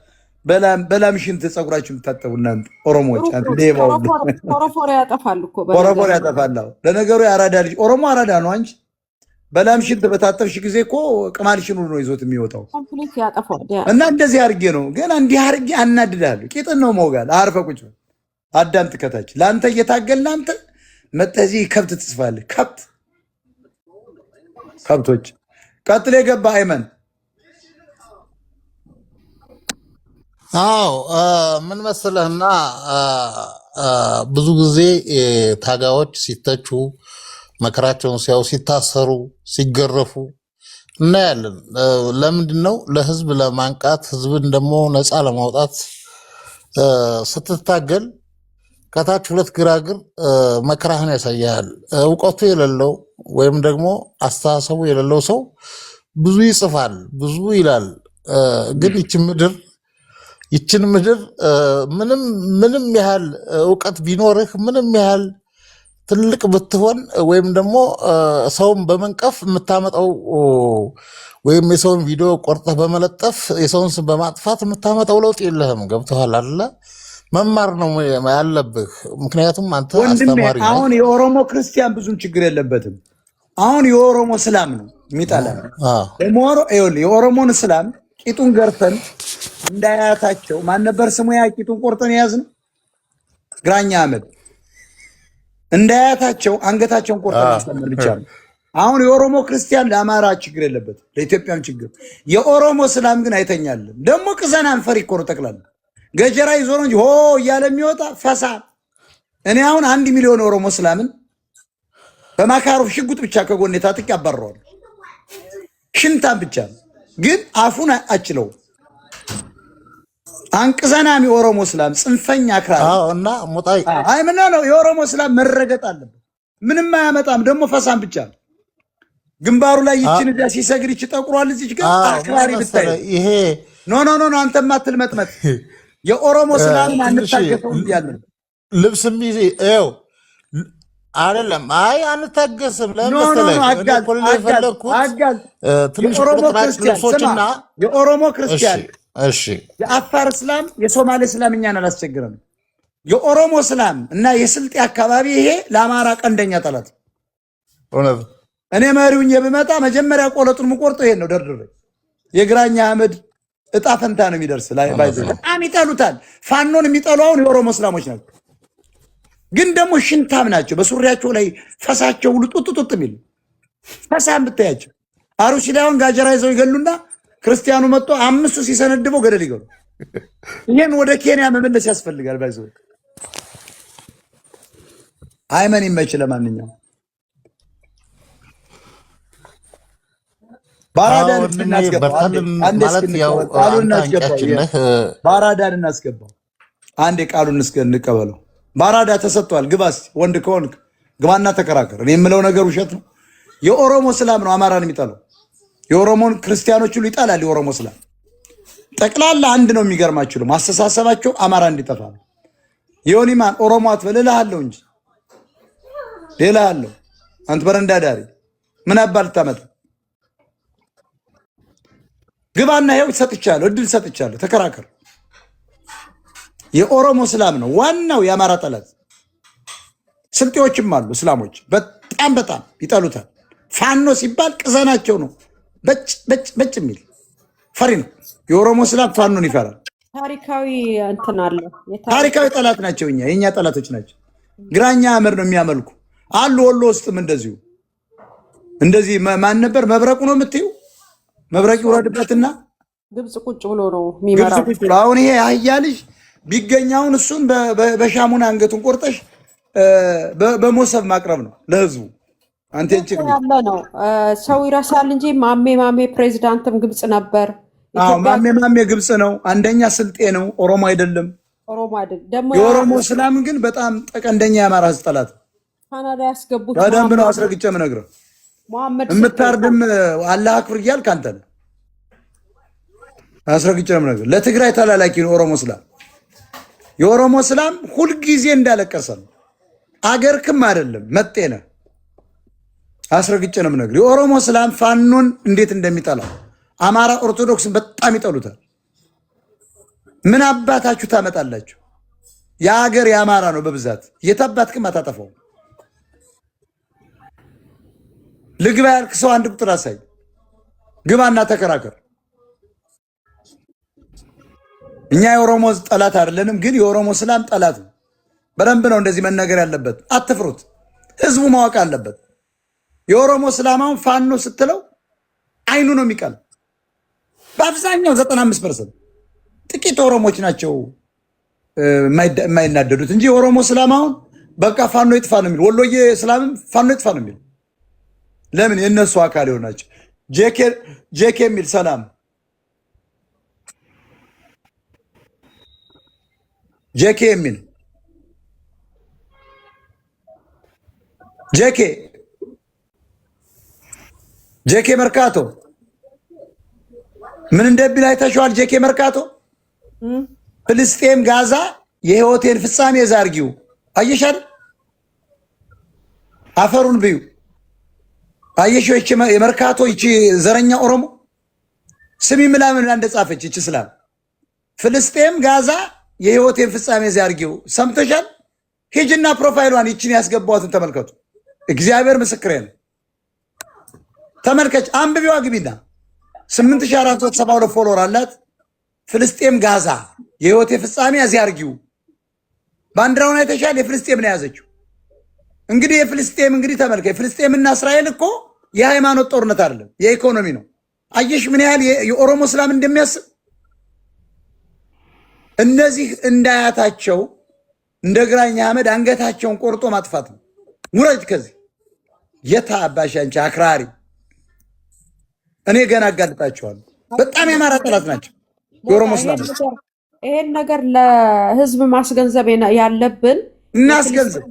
በላም ሽንት ፀጉራችሁ የምታጠቡ እናንተ ኦሮሞዎች። አንተ ሌባው ፎረፎር ያጠፋል እኮ ፎረፎር ያጠፋል። ለነገሩ የአራዳ ልጅ ኦሮሞ አራዳ ነው። አንቺ በላም ሽንት በታጠብሽ ጊዜ እኮ ቅማልሽን ሁሉ ነው ይዞት የሚወጣው እና እንደዚህ አድርጌ ነው። ግን እንዲህ አድርጌ አናድዳለሁ። ቂጥን ነው መውጋል። አርፈ ቁጭ አዳምጥ። ከታች ለአንተ እየታገልን አንተ መጥተህ እዚህ ከብት ትጽፋለህ። ከብቶች ቀጥሎ የገባ አይመን። አዎ ምን መሰለህና ብዙ ጊዜ ታጋዮች ሲተቹ መከራቸውን ሲያው ሲታሰሩ ሲገረፉ እናያለን። ለምንድን ነው? ለህዝብ ለማንቃት ህዝብን ደግሞ ነፃ ለማውጣት ስትታገል ከታች ሁለት ግራግር መከራህን ያሳያል። እውቀቱ የሌለው ወይም ደግሞ አስተሳሰቡ የሌለው ሰው ብዙ ይጽፋል፣ ብዙ ይላል። ግን ይችን ምድር ምንም ያህል እውቀት ቢኖርህ ምንም ያህል ትልቅ ብትሆን ወይም ደግሞ ሰውን በመንቀፍ የምታመጣው ወይም የሰውን ቪዲዮ ቆርጠህ በመለጠፍ የሰውን ስም በማጥፋት የምታመጣው ለውጥ የለህም። ገብቶሃል አይደለ? መማር ነው ያለብህ። ምክንያቱም አንተ አስተማሪ ነህ። አሁን የኦሮሞ ክርስቲያን ብዙም ችግር የለበትም። አሁን የኦሮሞ እስላም ነው የሚጠላ። የኦሮሞን እስላም ቂጡን ገርፈን እንዳያታቸው ማን ነበር ስሙ? ያ ቂጡን ቆርጠን የያዝነው ግራኛ አህመድ እንዳያታቸው አንገታቸውን ቆርጠን ማስተማር ብቻ ነው። አሁን የኦሮሞ ክርስቲያን ለአማራ ችግር የለበትም፣ ለኢትዮጵያም ችግር። የኦሮሞ እስላም ግን አይተኛልን። ደግሞ ቅዘናን ፈሪ እኮ ነው ጠቅላላ ገጀራ ይዞ ነው እንጂ ሆ እያለ የሚወጣ ፈሳ። እኔ አሁን 1 ሚሊዮን ኦሮሞ እስላምን በማካሮፍ ሽጉጥ ብቻ ከጎኔ ታጥቄ ያባረዋል። ሽንታም ብቻ ግን አፉን አችለው አንቅዘናም የኦሮሞ እስላም ጽንፈኛ አክራሪ እና ሙጣይ አይ ምን ነው የኦሮሞ እስላም መረገጥ አለበት። ምንም አያመጣም። ደግሞ ፈሳም ብቻ ግንባሩ ላይ ይችን እዚያ ሲሰግድ ይች ጠቁሯል። እዚች ግን አክራሪ ብታይ ይሄ ኖ አንተማ አትልመጥመጥ። የኦሮሞ እስላምን አንታገሰው እንዲያለን ልብስም ይዤ ይኸው አይደለም። አይ አንታገስም። ለምሳሌ የኦሮሞ ክርስቲያን እሺ፣ የአፋር እስላም የሶማሌ እስላም እኛን አላስቸግረም። የኦሮሞ እስላም እና የስልጤ አካባቢ ይሄ ለአማራ ቀንደኛ ጠላት። እኔ መሪውኝ ብመጣ መጀመሪያ ቆለጡን ምቆርጠው ይሄን ነው ደርድሬ። የግራኛ አህመድ እጣ ፈንታ ነው የሚደርስ። በጣም ይጠሉታል። ፋኖን የሚጠሉ አሁን የኦሮሞ እስላሞች ናቸው። ግን ደግሞ ሽንታም ናቸው። በሱሪያቸው ላይ ፈሳቸው ሁሉ ጡጥ የሚል ፈሳም ብታያቸው አሩሲ ላይ አሁን ጋጀራ ይዘው ይገሉና ክርስቲያኑ መጥቶ 5 ሲሰነድበው ገደል ይገሉ። ይሄን ወደ ኬንያ መመለስ ያስፈልጋል። ባይዘው አይመን ይመች። ለማንኛውም ባራዳን እናስገባው። አንዴ ቃሉን እንቀበለው። ባራዳ ተሰጥቷል። ግባስ ወንድ ከሆንክ ግባና ተከራከር። እኔ የምለው ነገር ውሸት ነው። የኦሮሞ እስላም ነው አማራን የሚጠላው። የኦሮሞን ክርስቲያኖች ሁሉ ይጣላል። የኦሮሞ እስላም ጠቅላላ አንድ ነው። የሚገርማችሁ ነው ማስተሳሰባቸው አማራ እንዲጠፋ ነው። ዮኒማን ኦሮሞ አትበልልሃለሁ እንጂ ሌላ አለው። አንተ በረንዳ ዳሪ ምን አባል ታመጣ? ግባና ይኸው ሰጥቻለሁ፣ እድል ሰጥቻለሁ፣ ተከራከር። የኦሮሞ እስላም ነው ዋናው የአማራ ጠላት። ስልጤዎችም አሉ እስላሞች በጣም ይጠሉታል። ፋኖ ሲባል ቅዘናቸው ነው። በጭ የሚል ፈሪ ነው። የኦሮሞ እስላም ፋኖን ይፈራል። ታሪካዊ እንትን አለ። ታሪካዊ ጠላት ናቸው። የእኛ ጠላቶች ናቸው። ግራኛ አመር ነው የሚያመልኩ አሉ። ወሎ ውስጥም እንደዚሁ እንደዚህ ማን ነበር መብረቁ ነው የምትዩ? መብረቅ ይውረድበትና ግብጽ ቁጭ ብሎ ነው የሚመራው። አሁን ይሄ አህያ ልጅ ቢገኛውን እሱን በሻሙና አንገቱን ቆርጠሽ በሞሰብ ማቅረብ ነው ለህዝቡ። አንተ እንጭቅ ያለ ነው ሰው ይረሳል እንጂ ማሜ ፕሬዚዳንትም ግብጽ ነበር። ማሜ ግብጽ ነው። አንደኛ ስልጤ ነው፣ ኦሮሞ አይደለም። ደግሞ የኦሮሞ እስላም ግን በጣም ጠቀንደኛ የአማራ ህዝብ ጠላት። ካናዳ ያስገቡት በደንብ ነው አስረግጬ የምነግርህ። የምታርድም አላህ አክብር እያልክ አንተ ነህ። አስረግጬ ነው የምነግርህ። ለትግራይ ተላላኪ ነው ኦሮሞ እስላም። የኦሮሞ እስላም ሁልጊዜ እንዳለቀሰ ነው። አገርክም አይደለም መጤ ነህ። አስረግጬ ነው የምነግርህ። የኦሮሞ እስላም ፋኖን እንዴት እንደሚጠላው አማራ ኦርቶዶክስን በጣም ይጠሉታል። ምን አባታችሁ ታመጣላችሁ? የሀገር የአማራ ነው በብዛት። የታባትክም አታጠፋው። ልግባ ያልክ ሰው አንድ ቁጥር አሳይ። ግባና ተከራከር። እኛ የኦሮሞ ጠላት አይደለንም፣ ግን የኦሮሞ እስላም ጠላት ነው። በደንብ ነው እንደዚህ መነገር ያለበት። አትፍሩት። ህዝቡ ማወቅ አለበት። የኦሮሞ እስላማውን ፋኖ ስትለው አይኑ ነው የሚቀል። በአብዛኛው 95% ጥቂት ኦሮሞች ናቸው የማይናደዱት እንጂ የኦሮሞ እስላማውን በቃ ፋኖ ይጥፋ ነው የሚል። ወሎዬ እስላምም ፋኖ ይጥፋ ነው የሚል። ለምን? የነሱ አካል ይሆናቸው። ጄኬ የሚል ሰላም ጄኬ የሚል ጄኬ መርካቶ ምን እንደሚል አይተሽዋል? ጄኬ መርካቶ ፍልስጤም ጋዛ የህይወቴን ፍጻሜ ዛርጊው። አየሻል? አፈሩን ብዩ። አየሽው? እቺ የመርካቶ እቺ ዘረኛ ኦሮሞ ስሚ ምላምን እንደጻፈች እቺ ስላም ፍልስጤም ጋዛ የህይወቴን ፍጻሜ ዛርጊው። ሰምተሻል? ሂጅና ፕሮፋይሏን ይቺን ያስገባዋትን ተመልከቱ። እግዚአብሔር ምስክሬ ነው። ተመልከች፣ አንብቢዋ፣ ግቢና 8472 ፎሎወር አላት። ፍልስጤም ጋዛ የህይወቴ ፍጻሜ ዛርጊው። ባንዲራውን አይተሻል? የፍልስጤም ነው የያዘችው። እንግዲህ የፍልስጤም እንግዲህ ተመልከች፣ ፍልስጤምና እስራኤል እኮ የሃይማኖት ጦርነት አይደለም፣ የኢኮኖሚ ነው። አየሽ ምን ያህል የኦሮሞ እስላም እንደሚያስብ። እነዚህ እንዳያታቸው እንደ ግራኝ አህመድ አንገታቸውን ቆርጦ ማጥፋት ነው። ውረጅ ከዚህ የታባሽ አንቺ አክራሪ። እኔ ገና አጋልጣቸዋለሁ። በጣም የአማራ ጠላት ናቸው የኦሮሞ እስላም። ይሄን ነገር ለህዝብ ማስገንዘብ ያለብን እናስገንዘብ።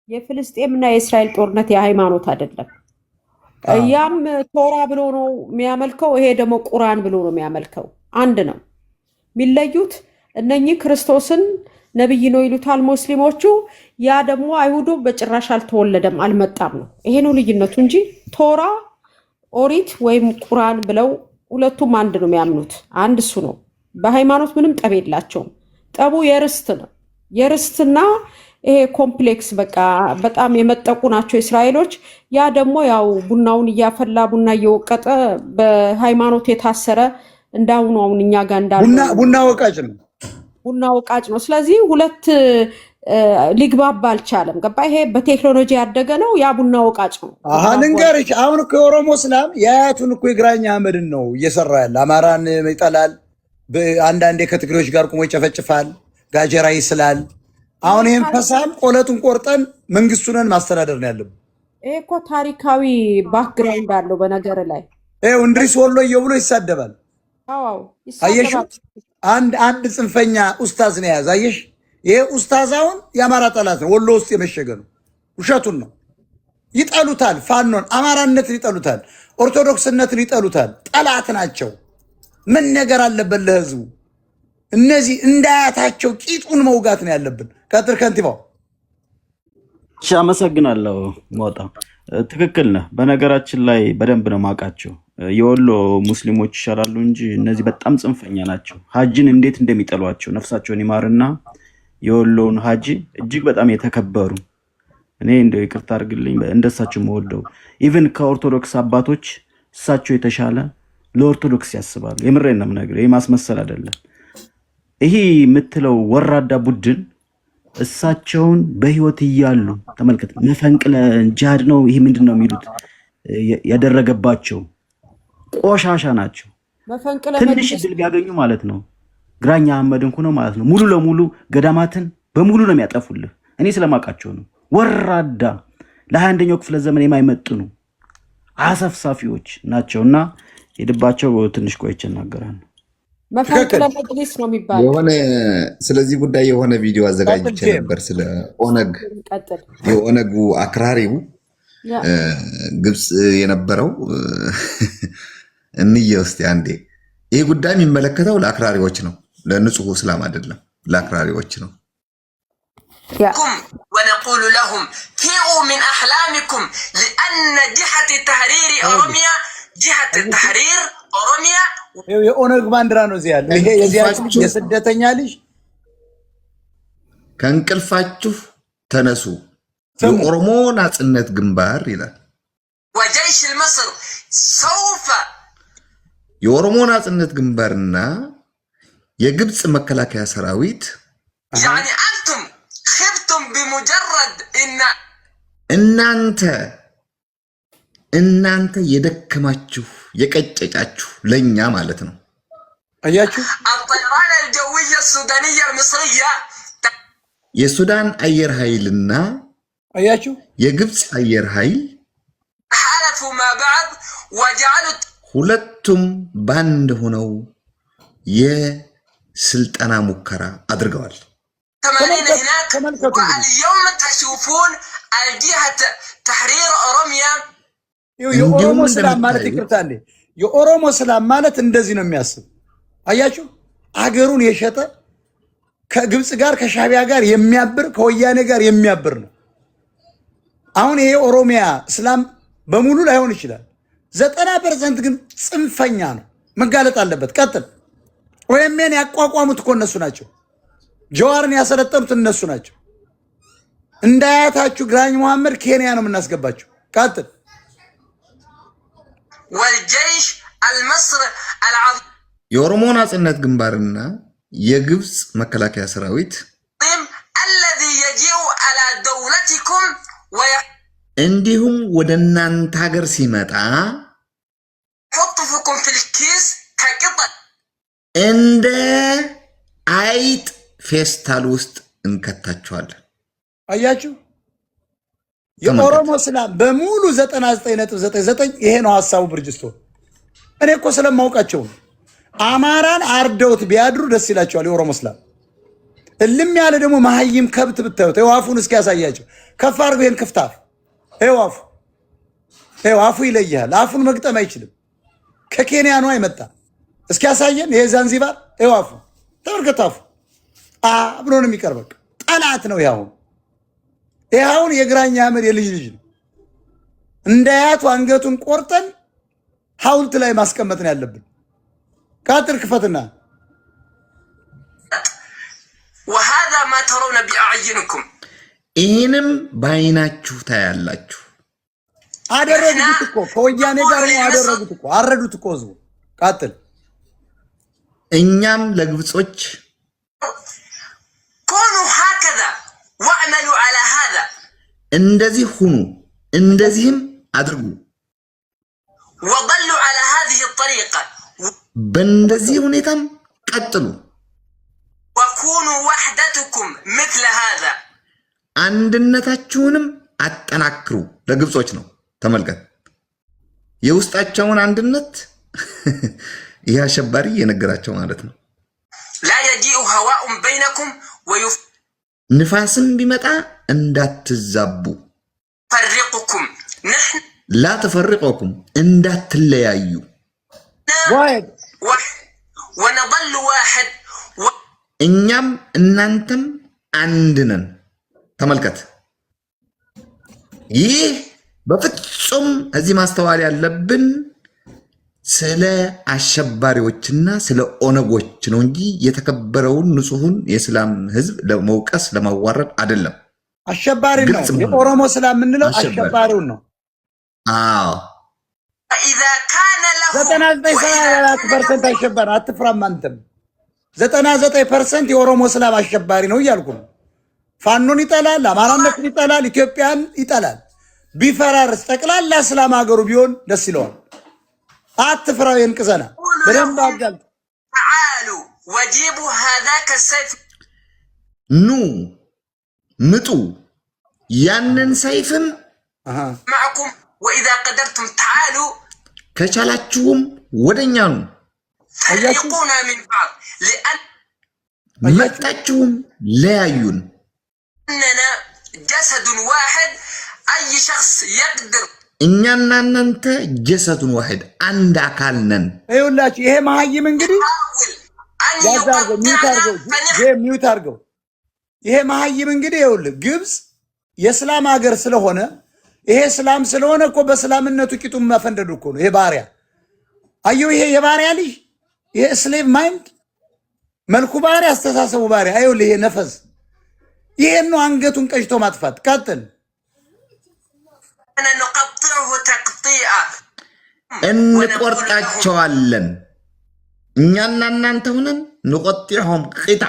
የፍልስጤምና የእስራኤል ጦርነት የሃይማኖት አይደለም። ያም ቶራ ብሎ ነው የሚያመልከው፣ ይሄ ደግሞ ቁርአን ብሎ ነው የሚያመልከው። አንድ ነው የሚለዩት። እነኚህ ክርስቶስን ነብይ ነው ይሉታል ሙስሊሞቹ፣ ያ ደግሞ አይሁዱ በጭራሽ አልተወለደም አልመጣም ነው። ይሄ ነው ልዩነቱ እንጂ ቶራ ኦሪት ወይም ቁርአን ብለው ሁለቱም አንድ ነው የሚያምኑት። አንድ እሱ ነው። በሃይማኖት ምንም ጠብ የላቸውም። ጠቡ የርስት ነው። የርስትና ይሄ ኮምፕሌክስ በቃ በጣም የመጠቁ ናቸው እስራኤሎች። ያ ደግሞ ያው ቡናውን እያፈላ ቡና እየወቀጠ በሃይማኖት የታሰረ እንዳሁኑ አሁን እኛ ጋር እንዳሉ ቡና ወቃጭ ነው። ቡና ወቃጭ ነው። ስለዚህ ሁለት ሊግባባ አልቻለም። ገባ? ይሄ በቴክኖሎጂ ያደገ ነው። ያ ቡና ወቃጭ ነው። ልንገርሽ፣ አሁን እኮ የኦሮሞ እስላም የአያቱን እኮ የግራኝ አህመድን ነው እየሰራ ያለ። አማራን ይጠላል፣ አንዳንዴ ከትግሬዎች ጋር ቁሞ ይጨፈጭፋል፣ ጋጀራ ይስላል። አሁን ይህን ፈሳም ቆለቱን ቆርጠን መንግስቱንን ማስተዳደር ነው ያለብን። ይሄ እኮ ታሪካዊ ባክግራውንድ አለው። በነገር ላይ እንድሪስ ወሎዬው ብሎ ይሳደባል። አየሽ፣ አንድ ጽንፈኛ ኡስታዝ ነው የያዘ። አየሽ፣ ይሄ ኡስታዝ አሁን የአማራ ጠላት ነው። ወሎ ውስጥ የመሸገ ነው። ውሸቱን ነው። ይጠሉታል። ፋኖን፣ አማራነትን ይጠሉታል። ኦርቶዶክስነትን ይጠሉታል። ጠላት ናቸው። ምን ነገር አለበት ለህዝቡ? እነዚህ እንዳያታቸው ቂጡን መውጋት ነው ያለብን። ቀጥር ከንቲባው። አመሰግናለሁ ሞጣ። ትክክል ነህ። በነገራችን ላይ በደንብ ነው ማውቃቸው። የወሎ ሙስሊሞች ይሻላሉ እንጂ እነዚህ በጣም ጽንፈኛ ናቸው። ሀጂን እንዴት እንደሚጠሏቸው ነፍሳቸውን ይማርና የወሎውን ሀጂ እጅግ በጣም የተከበሩ እኔ እንደው ይቅርታ አድርግልኝ እንደሳቸው መወደው ኢቭን ከኦርቶዶክስ አባቶች እሳቸው የተሻለ ለኦርቶዶክስ ያስባሉ። የምሬን ነው የምነግርህ፣ ይሄ ማስመሰል አይደለም። ይሄ የምትለው ወራዳ ቡድን እሳቸውን በህይወት እያሉ ተመልከት፣ መፈንቅለ ጂሃድ ነው ይሄ ምንድን ነው የሚሉት ያደረገባቸው ቆሻሻ ናቸው። ትንሽ እድል ቢያገኙ ማለት ነው ግራኝ አህመድን ሆነው ማለት ነው ሙሉ ለሙሉ ገዳማትን በሙሉ ነው የሚያጠፉልህ። እኔ ስለማውቃቸው ነው። ወራዳ ለ21ኛው ክፍለ ዘመን የማይመጥኑ አሰፍሳፊዎች ናቸውና ሄድባቸው። ትንሽ ቆይቼ እናገራለሁ። መፈንቅለ መጅሊስ ነው የሚባለው የሆነ ስለዚህ ጉዳይ የሆነ ቪዲዮ አዘጋጅቼ ነበር ስለ ኦነግ። የኦነጉ አክራሪው ግብጽ የነበረው እንዬ ውስጥ አንዴ ይሄ ጉዳይ የሚመለከተው ለአክራሪዎች ነው፣ ለንጹህ እስላም አይደለም፣ ለአክራሪዎች ነው። ونقول لهم كيئوا من أحلامكم لأن جهة تحرير أوروميا جهة التحرير أوروميا የኦነግ ባንዲራ ነው እዚህ ያለው። ይሄ የዚያችን የስደተኛ ልጅ ከእንቅልፋችሁ ተነሱ የኦሮሞ ናጽነት ግንባር ይላል። وجيش المصر سوف የኦሮሞ ናጽነት ግንባርና የግብጽ መከላከያ ሰራዊት يعني أنتم خبتم بمجرد እናንተ የደከማችሁ የቀጨጫችሁ ለኛ ማለት ነው። አያችሁ الطيران الجوية السودانية المصرية የሱዳን አየር ኃይልና አያችሁ የግብጽ አየር ኃይል حالفوا مع بعض وجعلوا ሁለቱም ባንድ ሆነው የስልጠና ሙከራ አድርገዋል። هناك واليوم تشوفون الجهة تحرير أوروميا የኦሮሞ ሰላም ማለት ይቅርታል። የኦሮሞ ሰላም ማለት እንደዚህ ነው የሚያስብ። አያችሁ አገሩን የሸጠ ከግብጽ ጋር ከሻቢያ ጋር የሚያብር ከወያኔ ጋር የሚያብር ነው። አሁን ይሄ ኦሮሚያ እስላም በሙሉ ላይሆን ይችላል። 90% ግን ጽንፈኛ ነው፣ መጋለጥ አለበት። ቀጥል። ወይሜን ያቋቋሙት እኮ እነሱ ናቸው። ጀዋርን ያሰለጠኑት እነሱ ናቸው። እንዳያታችሁ ግራኝ መሐመድ ኬንያ ነው የምናስገባቸው። ቀጥል። والجيش المصري العظيم የኦሮሞ ናጽነት ግንባርና የግብጽ መከላከያ ሰራዊት الذي يجيء على دولتكم እንዲሁም ወደ እናንተ ሀገር ሲመጣ يحطكم في الكيس كقطع እንደ አይጥ ፌስታል ውስጥ እንከታቸዋለን። አያችሁ የኦሮሞ እስላም በሙሉ 99.99 ይሄ ነው ሐሳቡ። ብርጅስቶን እኔ እኮ ስለማውቃቸው ነው። አማራን አርደውት ቢያድሩ ደስ ይላቸዋል የኦሮሞ እስላም። እልም ያለ ደግሞ መሀይም ከብት ብታዩት አፉን እስኪ ያሳያቸው። ከፍ አድርጎ ይሄን ክፍታፍ አፉ ይለያል። አፉን መግጠም አይችልም። ከኬንያ ነው አይመጣ። እስኪ ያሳየን። ይሄ ዛንዚባር አፉ ተወርገታፉ ብሎ ነው የሚቀርበው። ጠላት ነው ያው ይሄውን የግራኝ አህመድ የልጅ ልጅ ነው። እንዳያቱ አንገቱን ቆርጠን ሐውልት ላይ ማስቀመጥ ነው ያለብን። ካጥር ክፈትና وهذا ما ترون بأعينكم ይህንም በአይናችሁ ታያላችሁ። አደረጉት እኮ ከወያኔ ጋር ነው አደረጉት እኮ አረዱት እኮ ህዝቡ። ቀጥል። እኛም ለግብጾች كونوا هكذا واعملوا على هذا እንደዚህ ሁኑ እንደዚህም አድርጉ وضلوا على هذه الطريقة በእንደዚህ ሁኔታም ቀጥሉ وكونوا وحدتكم مثل هذا አንድነታችሁንም አጠናክሩ ለግብጾች ነው ተመልከት የውስጣቸውን አንድነት ይህ አሸባሪ የነገራቸው ማለት ነው لا يجيء هواء بينكم ንፋስም ቢመጣ እንዳትዛቡ فرقكم نحن لا تفرقكم እንዳትለያዩ ونظل واحد እኛም እናንተም አንድ ነን ተመልከት ይህ በፍጹም እዚህ ማስተዋል ያለብን ስለ አሸባሪዎችና ስለ ኦነጎች ነው እንጂ የተከበረውን ንጹህን የእስላም ህዝብ ለመውቀስ ለማዋረድ አይደለም አሸባሪ ነው የኦሮሞ እስላም ምንለው አሸባሪው ነው አዎ اذا كان له 99% አሸባሪ አትፍራም አንተም 99% የኦሮሞ እስላም አሸባሪ ነው እያልኩ ነው ፋኖን ይጠላል አማራነትን ይጠላል ኢትዮጵያን ይጠላል ቢፈራርስ ጠቅላላ እስላም ሀገሩ ቢሆን ደስ ይለዋል አትፍራው የንቅዘና በደንብ አጋል تعالوا وجيبوا هذاك السيف ኑ ምጡ ያንን ሰይፍም معكم واذا قدرتم تعالوا ከቻላችሁም ወደኛ ነው فرقونا من بعض لان መጣችሁም ለያዩን اننا جسد واحد اي شخص يقدر እኛና እናንተ ጀሰዱን ዋሂድ አንድ አካል ነን ይኸውላችሁ ይሄ መሀይም እንግዲህ ያዛርገው ሚውት አድርገው ይሄ መሀይም እንግዲህ ይኸውልህ ግብጽ የእስላም ሀገር ስለሆነ ይሄ እስላም ስለሆነ እኮ በእስላምነቱ ቂጡን ማፈንደዱ እኮ ነው ይሄ ባሪያ አዩ ይሄ የባሪያ ልጅ ይሄ ስሌቭ ማይንድ መልኩ ባሪያ አስተሳሰቡ ባሪያ ይኸውልህ ይሄ ነፈስ ይሄን ነው አንገቱን ቀጭቶ ማጥፋት ቀጥል نقطعه تقطيعا እንቆርጣቸዋለን እኛና እናንተ ሆነን ንቆጥዕሁም ቂጣ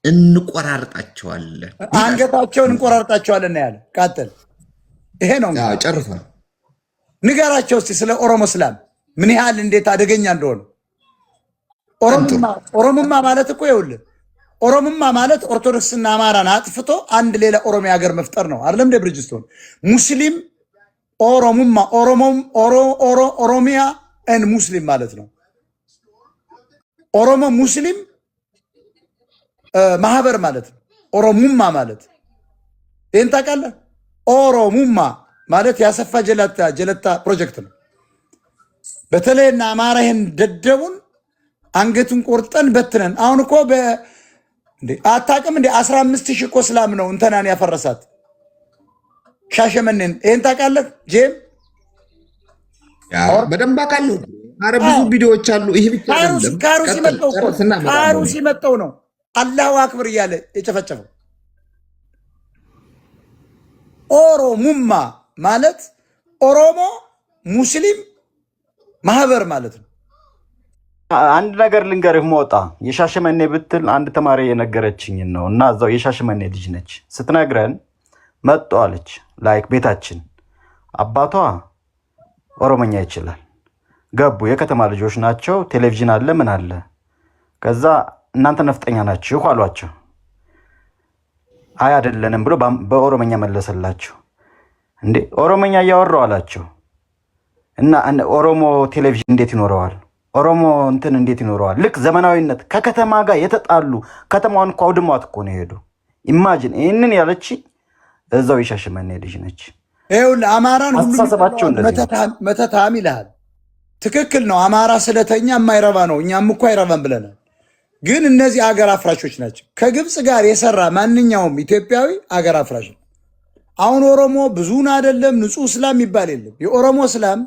እንቆራርጣቸዋለን አንገታቸውን እንቆራርጣቸዋለን ያለ ቀጥል ይሄ ነው ጨርሷል ንገራቸው እስቲ ስለ ኦሮሞ እስላም ምን ያህል እንዴት አደገኛ እንደሆነ ኦሮሞማ ማለት እኮ ይኸውልህ ኦሮሞማ ማለት ኦርቶዶክስና አማራን አጥፍቶ አንድ ሌላ ኦሮሚያ ሀገር መፍጠር ነው አይደለም እንደ ብርጅስቶን ሙስሊም ኦሮሞማ ኦሮሚያ and ሙስሊም ማለት ነው ኦሮሞ ሙስሊም ማህበር ማለት ነው ኦሮሙማ ማለት ይሄን ታውቃለህ ኦሮሙማ ማለት ያሰፋ ጀለታ ፕሮጀክት ነው በተለይና አማራ ይሄን ደደቡን አንገቱን ቆርጠን በትነን አሁን እኮ እንዴ አታውቅም እንዴ 15000 እኮ እስላም ነው እንተናን ያፈረሳት ሻሸመኔን ይሄን ታውቃለህ ጄም በደንብ አውቃለሁ አረ ብዙ ቪዲዮዎች አሉ ይሄ ብቻ አይደለም ካሩሲ መጣው ነው አላሁ አክበር እያለ የጨፈጨፈው ኦሮሙማ ማለት ኦሮሞ ሙስሊም ማህበር ማለት ነው አንድ ነገር ልንገርህ ሞጣ የሻሸመኔ ብትል አንድ ተማሪ የነገረችኝ ነው እና እዛው የሻሸመኔ ልጅ ነች ስትነግረን መጡ አለች ላይክ ቤታችን አባቷ ኦሮሞኛ ይችላል ገቡ የከተማ ልጆች ናቸው ቴሌቪዥን አለ ምን አለ ከዛ እናንተ ነፍጠኛ ናችሁ አሏቸው አይ አይደለንም ብሎ በኦሮሞኛ መለሰላቸው እንዴ ኦሮሞኛ ያወራው አላቸው እና ኦሮሞ ቴሌቪዥን እንዴት ይኖረዋል ኦሮሞ እንትን እንዴት ይኖረዋል ልክ ዘመናዊነት ከከተማ ጋር የተጣሉ ከተማውን እኮ አውድሟት እኮ ነው ሄዱ ኢማጂን ይሄንን ያለች እዛው የሻሸመኔ ልጅ ነች ይኸውልህ አማራን ሁሉ መተታም ይልሃል ትክክል ነው አማራ ስለተኛ የማይረባ ነው እኛም እኮ አይረባም ብለናል ግን እነዚህ አገር አፍራሾች ናቸው ከግብጽ ጋር የሰራ ማንኛውም ኢትዮጵያዊ አገር አፍራሽ ነው አሁን ኦሮሞ ብዙን አይደለም ንጹህ እስላም ይባል የለም የኦሮሞ እስላም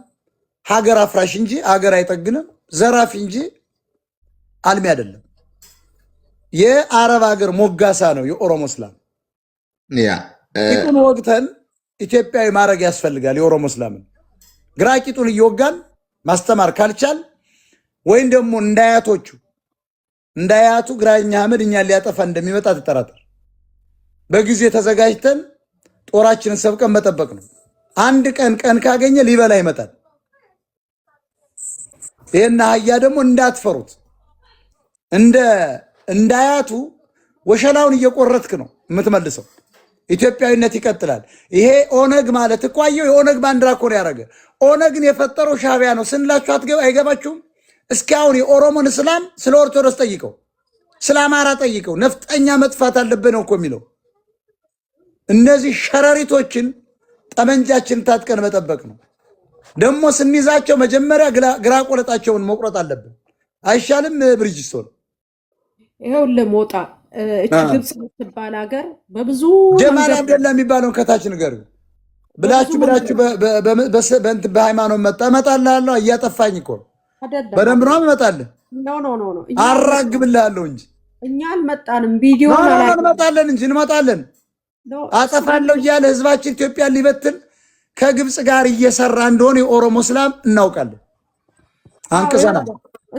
ሀገር አፍራሽ እንጂ ሀገር አይጠግንም ዘራፊ እንጂ አልሚ አይደለም የአረብ ሀገር ሞጋሳ ነው የኦሮሞ እስላም ያ ቂጡን ወግተን ኢትዮጵያዊ ማድረግ ያስፈልጋል የኦሮሞ እስላምን ግራ ቂጡን እየወጋን ማስተማር ካልቻል ወይም ደግሞ እንዳያቱ ግራኛ አህመድ እኛን ሊያጠፋ እንደሚመጣ ተጠራጠር በጊዜ ተዘጋጅተን ጦራችንን ሰብቀን መጠበቅ ነው። አንድ ቀን ካገኘ ሊበላ ይመጣል። ይሄን አህያ ደግሞ እንዳትፈሩት። እንዳያቱ ወሸላውን እየቆረጥክ ነው የምትመልሰው። ኢትዮጵያዊነት ይቀጥላል። ይሄ ኦነግ ማለት እኮ አየው የኦነግ ባንዲራ እኮ ነው ያደረገ። ኦነግን የፈጠረው ሻዕቢያ ነው ስንላችሁ አይገባችሁም? እስካሁን የኦሮሞን እስላም ስለ ኦርቶዶክስ ጠይቀው፣ ስለ አማራ ጠይቀው። ነፍጠኛ መጥፋት አለብን ነው እኮ የሚለው። እነዚህ ሸረሪቶችን ጠመንጃችን ታጥቀን መጠበቅ ነው። ደግሞ ስንይዛቸው መጀመሪያ ግራ ቆለጣቸውን መቁረጥ አለብን። አይሻልም? ብሪጅስቶን ይኸውልህ ሞጣ እቺ ግብጽ የምትባል ሀገር በብዙ ጀማል አብደላ የሚባለውን ከታች ንገር ብላችሁ በሃይማኖት እመጣልሃለሁ። እያጠፋኝ እኮ በደንብ ነው እመጣለሁ። ኖ አራግብልሃለሁ እንጂ እኛ አልመጣንም። ቪዲዮ እንመጣለን እንጂ እንመጣለን። አጠፋለሁ እያለ ህዝባችን ኢትዮጵያን ሊበትን ከግብጽ ጋር እየሰራ እንደሆነ የኦሮሞ እስላም እናውቃለን። አንቅዘናል።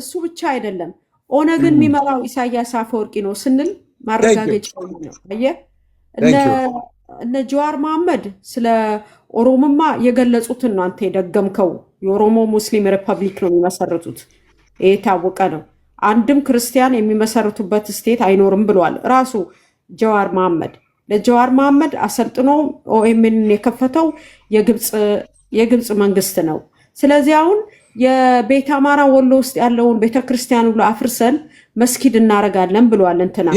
እሱ ብቻ አይደለም ኦነግን የሚመራው ኢሳያስ አፈወርቂ ነው ስንል ማረጋገጫው ነው። አየህ እነ ጀዋር መሐመድ ስለ ኦሮሞማ የገለጹትን ነው አንተ የደገምከው። የኦሮሞ ሙስሊም ሪፐብሊክ ነው የሚመሰርቱት። ይሄ የታወቀ ነው። አንድም ክርስቲያን የሚመሰርቱበት ስቴት አይኖርም ብሏል ራሱ ጀዋር መሐመድ። ለጀዋር መሐመድ አሰልጥኖ ኦኤምን የከፈተው የግብጽ መንግስት ነው። ስለዚህ አሁን የቤተ አማራ ወሎ ውስጥ ያለውን ቤተክርስቲያን ሁሉ አፍርሰን መስጊድ እናረጋለን ብሏል። እንትና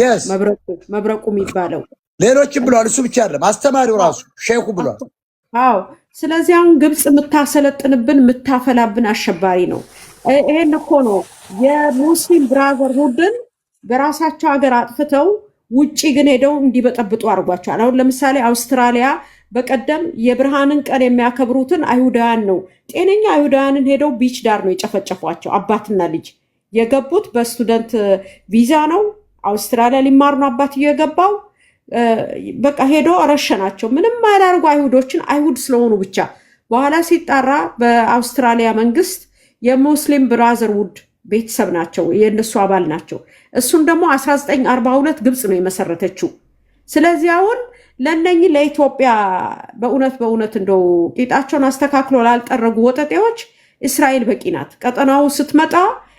መብረቁ የሚባለው ሌሎችም ብሏል። እሱ ብቻ አይደለም አስተማሪው ራሱ ሼኹ ብሏል። አዎ። ስለዚህ አሁን ግብጽ የምታሰለጥንብን የምታፈላብን አሸባሪ ነው። ይሄን እኮ ነው የሙስሊም ብራዘርሁድን በራሳቸው ሀገር አጥፍተው ውጪ ግን ሄደው እንዲበጠብጡ አድርጓቸዋል። አሁን ለምሳሌ አውስትራሊያ በቀደም የብርሃንን ቀን የሚያከብሩትን አይሁዳውያን ነው ጤነኛ አይሁዳውያንን ሄደው ቢች ዳር ነው የጨፈጨፏቸው። አባትና ልጅ የገቡት በስቱደንት ቪዛ ነው። አውስትራሊያ ሊማር ነው አባትየው የገባው። በቃ ሄዶ ረሸናቸው። ምንም አያደርጉ አይሁዶችን አይሁድ ስለሆኑ ብቻ። በኋላ ሲጣራ በአውስትራሊያ መንግስት የሙስሊም ብራዘርሁድ ቤተሰብ ናቸው፣ የእነሱ አባል ናቸው። እሱን ደግሞ 1942 ግብጽ ነው የመሰረተችው። ስለዚህ አሁን ለእነኚህ ለኢትዮጵያ በእውነት እንደው ቂጣቸውን አስተካክሎ ላልጠረጉ ወጠጤዎች እስራኤል በቂ ናት። ቀጠናው ስትመጣ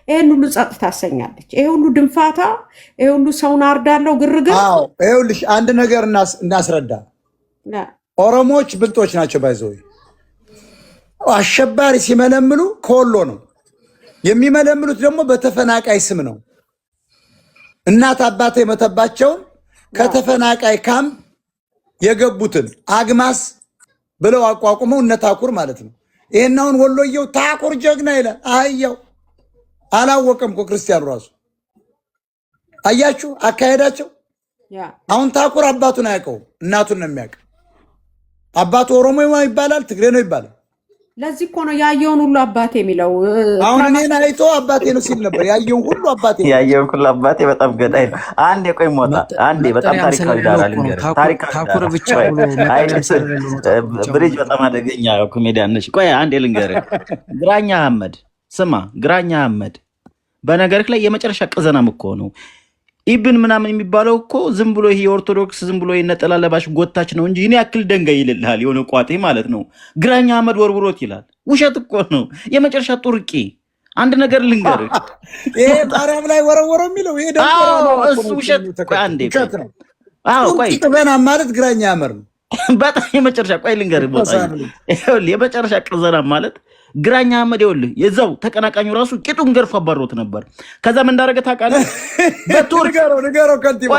ይሄን ሁሉ ጸጥ ታሰኛለች። ይሄ ሁሉ ድንፋታ፣ ይሄ ሁሉ ሰውን አርዳለው ግርግር። ይኸውልሽ አንድ ነገር እናስረዳ። ኦሮሞዎች ብልጦች ናቸው። ባይዘው አሸባሪ ሲመለምሉ ከወሎ ነው የሚመለምሉት። ደግሞ በተፈናቃይ ስም ነው። እናት አባቴ የመተባቸውን ከተፈናቃይ ካምፕ የገቡትን አግማስ ብለው አቋቁመው እነ ታኩር ማለት ነው። ይሄን አሁን ወሎየው ታኩር ጀግና ይላል። አህያው አላወቀም እኮ ክርስቲያኑ ራሱ። አያችሁ አካሄዳቸው። አሁን ታኩር አባቱን አያውቀውም፣ እናቱን ነው የሚያውቀው። አባቱ ኦሮሞ ይባላል፣ ትግሬ ነው ይባላል። ለዚህ እኮ ነው ያየውን ሁሉ አባቴ የሚለው። አሁን እኔን አይቶ አባቴ ነው ሲል ነበር። ያየውን ሁሉ አባቴ ነው። ያየውን ሁሉ አባቴ በጣም ገዳይ ነው። አንዴ ቆይ ሞታ አንዴ በጣም ታሪካዊ ዳራ ልንገር። ታኩር ብቻ ብሪጅ በጣም አደገኛ ኮሜዲያን ነሽ። ቆይ አንዴ ልንገር። ግራኛ አህመድ ስማ፣ ግራኛ አህመድ በነገርክ ላይ የመጨረሻ ቅዘናም እኮ ነው። ኢብን ምናምን የሚባለው እኮ ዝም ብሎ ይሄ የኦርቶዶክስ ዝም ብሎ የነጠላ ለባሽ ጎታች ነው እንጂ እኔ ያክል ደንጋይ ይልልሃል። የሆነ ቋጤ ማለት ነው። ግራኛ አህመድ ወርውሮት ይላል። ውሸት እኮ ነው። የመጨረሻ ጡርቂ። አንድ ነገር ልንገር፣ ይሄ ማርያም ላይ ወረወረው የሚለው ይሄ ደግሞ እሱ ውሸት። ቆይ አንዴ ነው። ቆይ ቅዘና ማለት ግራኛ አህመድ ነው። በጣም የመጨረሻ ቆይ ልንገር፣ ቦታ የመጨረሻ ቅዘና ማለት ግራኛ አህመድ ይኸውልህ፣ የዛው ተቀናቃኙ ራሱ ቂጡን ገርፎ አባሮት ነበር። ከዛ ምን እንዳደረገ ታውቃለህ? በቱርክ ንገረው ከንቲባ።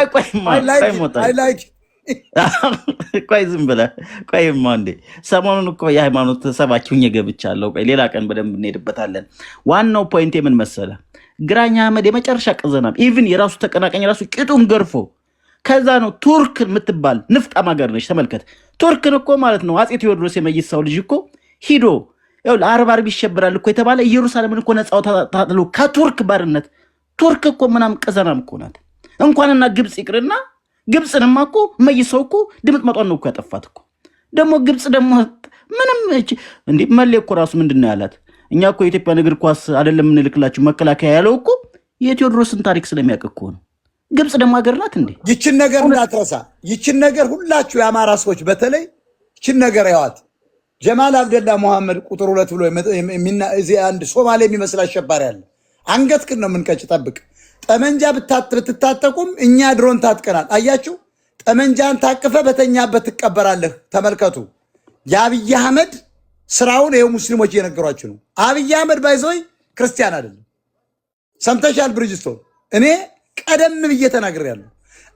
ቆይ ዝም ብለህ ቆይማ እንዴ። ሰሞኑን እኮ የሃይማኖት ሰባኪውን ገብቻለሁ። ቆይ ሌላ ቀን በደንብ እንሄድበታለን። ዋናው ፖይንት ምን መሰለህ? ግራኛ አህመድ የመጨረሻ ቅዘናም ኢቭን የራሱ ተቀናቃኝ ራሱ ቂጡን ገርፎ ከዛ ነው ቱርክ የምትባል ንፍጣም ሀገር ነች። ተመልከት፣ ቱርክን እኮ ማለት ነው አፄ ቴዎድሮስ የመይሳው ልጅ እኮ ሂዶ አርብ ይሸበራል እኮ የተባለ ኢየሩሳሌምን እኮ ነፃው ታጥሎ ከቱርክ ባርነት። ቱርክ እኮ ምናምን ቀዘናም እኮ ናት። እንኳንና ግብፅ ይቅርና ግብፅንማ እኮ መይሰው እኮ ድምጥ መጧን ነው እኮ ያጠፋት እኮ። ደግሞ ግብፅ ደግሞ ምንም እንዴ መሌ እኮ ራሱ ምንድን ነው ያላት? እኛ እኮ የኢትዮጵያን እግር ኳስ አይደለም የምንልክላችሁ መከላከያ ያለው እኮ የቴዎድሮስን ታሪክ ስለሚያውቅ እኮ ነው። ግብጽ ደግሞ ሀገር ናት እንዴ? ይችን ነገር እንዳትረሳ። ይችን ነገር ሁላችሁ የአማራ ሰዎች በተለይ ይችን ነገር ያዋት። ጀማል አብደላ መሐመድ ቁጥር 2 ብሎ እዚህ አንድ ሶማሌ የሚመስል አሸባሪ አለ። አንገትክን ነው የምንቀጭ። ጠብቅ። ጠመንጃ ብትታጠቁም እኛ ድሮን ታጥቀናል። አያችሁ፣ ጠመንጃን ታቅፈ በተኛበት ትቀበራለህ። ተመልከቱ። የአብይ አህመድ ስራውን ይኸው ሙስሊሞች እየነገሯችሁ ነው። አብይ አህመድ ባይዘይ ክርስቲያን አይደለም። ሰምተሻል ብርጅስቶን? እኔ ቀደም ብዬ ተናግሬያለሁ።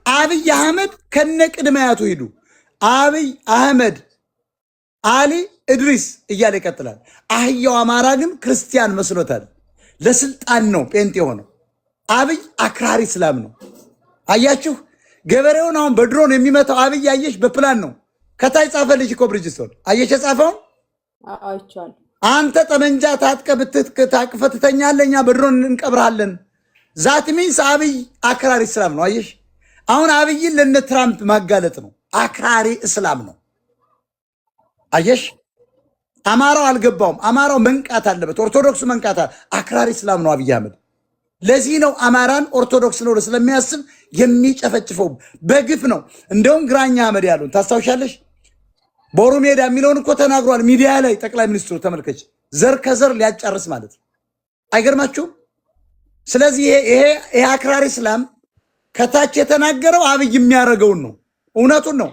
አብይ አህመድ ከነ ቅድመያቱ ሂዱ። አብይ አህመድ አሊ እድሪስ እያለ ይቀጥላል። አህያው አማራ ግን ክርስቲያን መስሎታል። ለስልጣን ነው ጴንጤ የሆነው። አብይ አክራሪ እስላም ነው። አያችሁ፣ ገበሬውን አሁን በድሮን የሚመታው አብይ አየሽ፣ በፕላን ነው። ከታይ ጻፈልሽ እኮ ብርጅስቶን፣ አየሽ የጻፈውን። አንተ ጠመንጃ ታጥቀ ታቅፈ ትተኛለህ፣ እኛ በድሮን እንቀብርሃለን። ዛት ሚንስ አብይ አክራሪ እስላም ነው። አየሽ፣ አሁን አብይን ለነ ትራምፕ ማጋለጥ ነው። አክራሪ እስላም ነው። አየሽ፣ አማራው አልገባውም። አማራው መንቃት አለበት። ኦርቶዶክሱ መንቃት አክራሪ እስላም ነው አብይ አህመድ። ለዚህ ነው አማራን ኦርቶዶክስ ነው ስለሚያስብ የሚጨፈጭፈው። በግፍ ነው። እንደውም ግራኛ አህመድ ያሉን ታስታውሻለሽ? ቦሩ ሜዳ የሚለውን እኮ ተናግሯል ሚዲያ ላይ ጠቅላይ ሚኒስትሩ። ተመልከች፣ ዘር ከዘር ሊያጫርስ ማለት ነው። አይገርማችሁም? ስለዚህ ይሄ አክራሪ እስላም ከታች የተናገረው አብይ የሚያደርገውን ነው። እውነቱን ነው።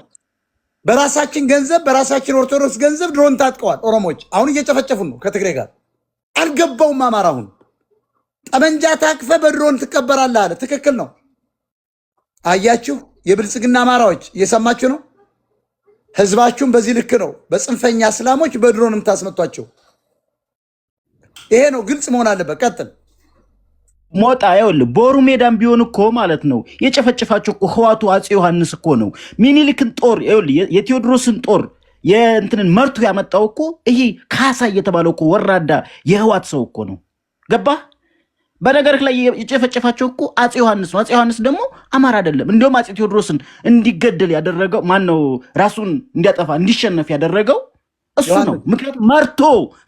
በራሳችን ገንዘብ በራሳችን ኦርቶዶክስ ገንዘብ ድሮን ታጥቀዋል ኦሮሞዎች። አሁን እየጨፈጨፉን ነው ከትግሬ ጋር። አልገባውም አማራ። አሁን ጠመንጃ ታቅፈ በድሮን ትቀበራለህ አለ። ትክክል ነው። አያችሁ፣ የብልጽግና አማራዎች እየሰማችሁ ነው። ህዝባችሁም በዚህ ልክ ነው። በጽንፈኛ እስላሞች በድሮን የምታስመቷቸው ይሄ ነው። ግልጽ መሆን አለበት። ቀጥል ሞጣ። ይኸውልህ ቦሩ ሜዳም ቢሆን እኮ ማለት ነው የጨፈጨፋቸው እኮ ህዋቱ አፄ ዮሐንስ እኮ ነው። ሚኒሊክን ጦር ይኸውልህ የቴዎድሮስን ጦር የእንትንን መርቶ ያመጣው እኮ ይሄ ካሳ እየተባለው እኮ ወራዳ የህዋት ሰው እኮ ነው። ገባህ? በነገርህ ላይ የጨፈጨፋቸው እኮ አፄ ዮሐንስ ነው። አፄ ዮሐንስ ደግሞ አማራ አይደለም። እንዲሁም አፄ ቴዎድሮስን እንዲገደል ያደረገው ማን ነው? ራሱን እንዲያጠፋ እንዲሸነፍ ያደረገው እሱ ነው። ምክንያቱም መርቶ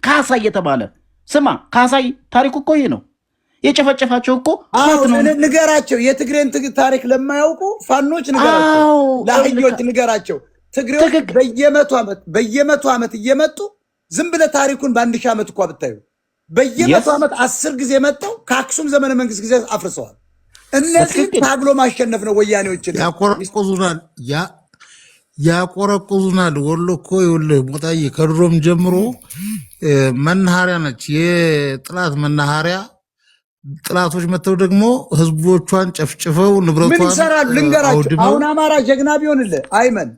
ካሳ እየተባለ ስማ፣ ካሳይ ታሪኩ እኮ ይሄ ነው። የጨፈጨፋቸው እኮ ንገራቸው። የትግሬን ታሪክ ለማያውቁ ፋኖች ንገራቸው፣ ለአህዮች ንገራቸው። ትግሬዎች በየመቶ ዓመት እየመጡ ዝም ብለህ ታሪኩን በአንድ ሺህ ዓመት እኳ ብታዩ በየመቶ ዓመት 10 ጊዜ መጥተው ከአክሱም ዘመነ መንግስት ጊዜ አፍርሰዋል። እነዚህ ታግሎ ማሸነፍ ነው። ወያኔዎችን ያቆረቁዙናል። ወሎ እኮ ይኸውልህ ሞጣዬ ከድሮም ጀምሮ መናኸሪያ ነች፣ የጥላት መናኸሪያ። ጥላቶች መጥተው ደግሞ ህዝቦቿን ጨፍጭፈው ንብረቷን ምን ይሰራሉ? ልንገራቸው። አሁን አማራ ጀግና ቢሆንልህ አይመን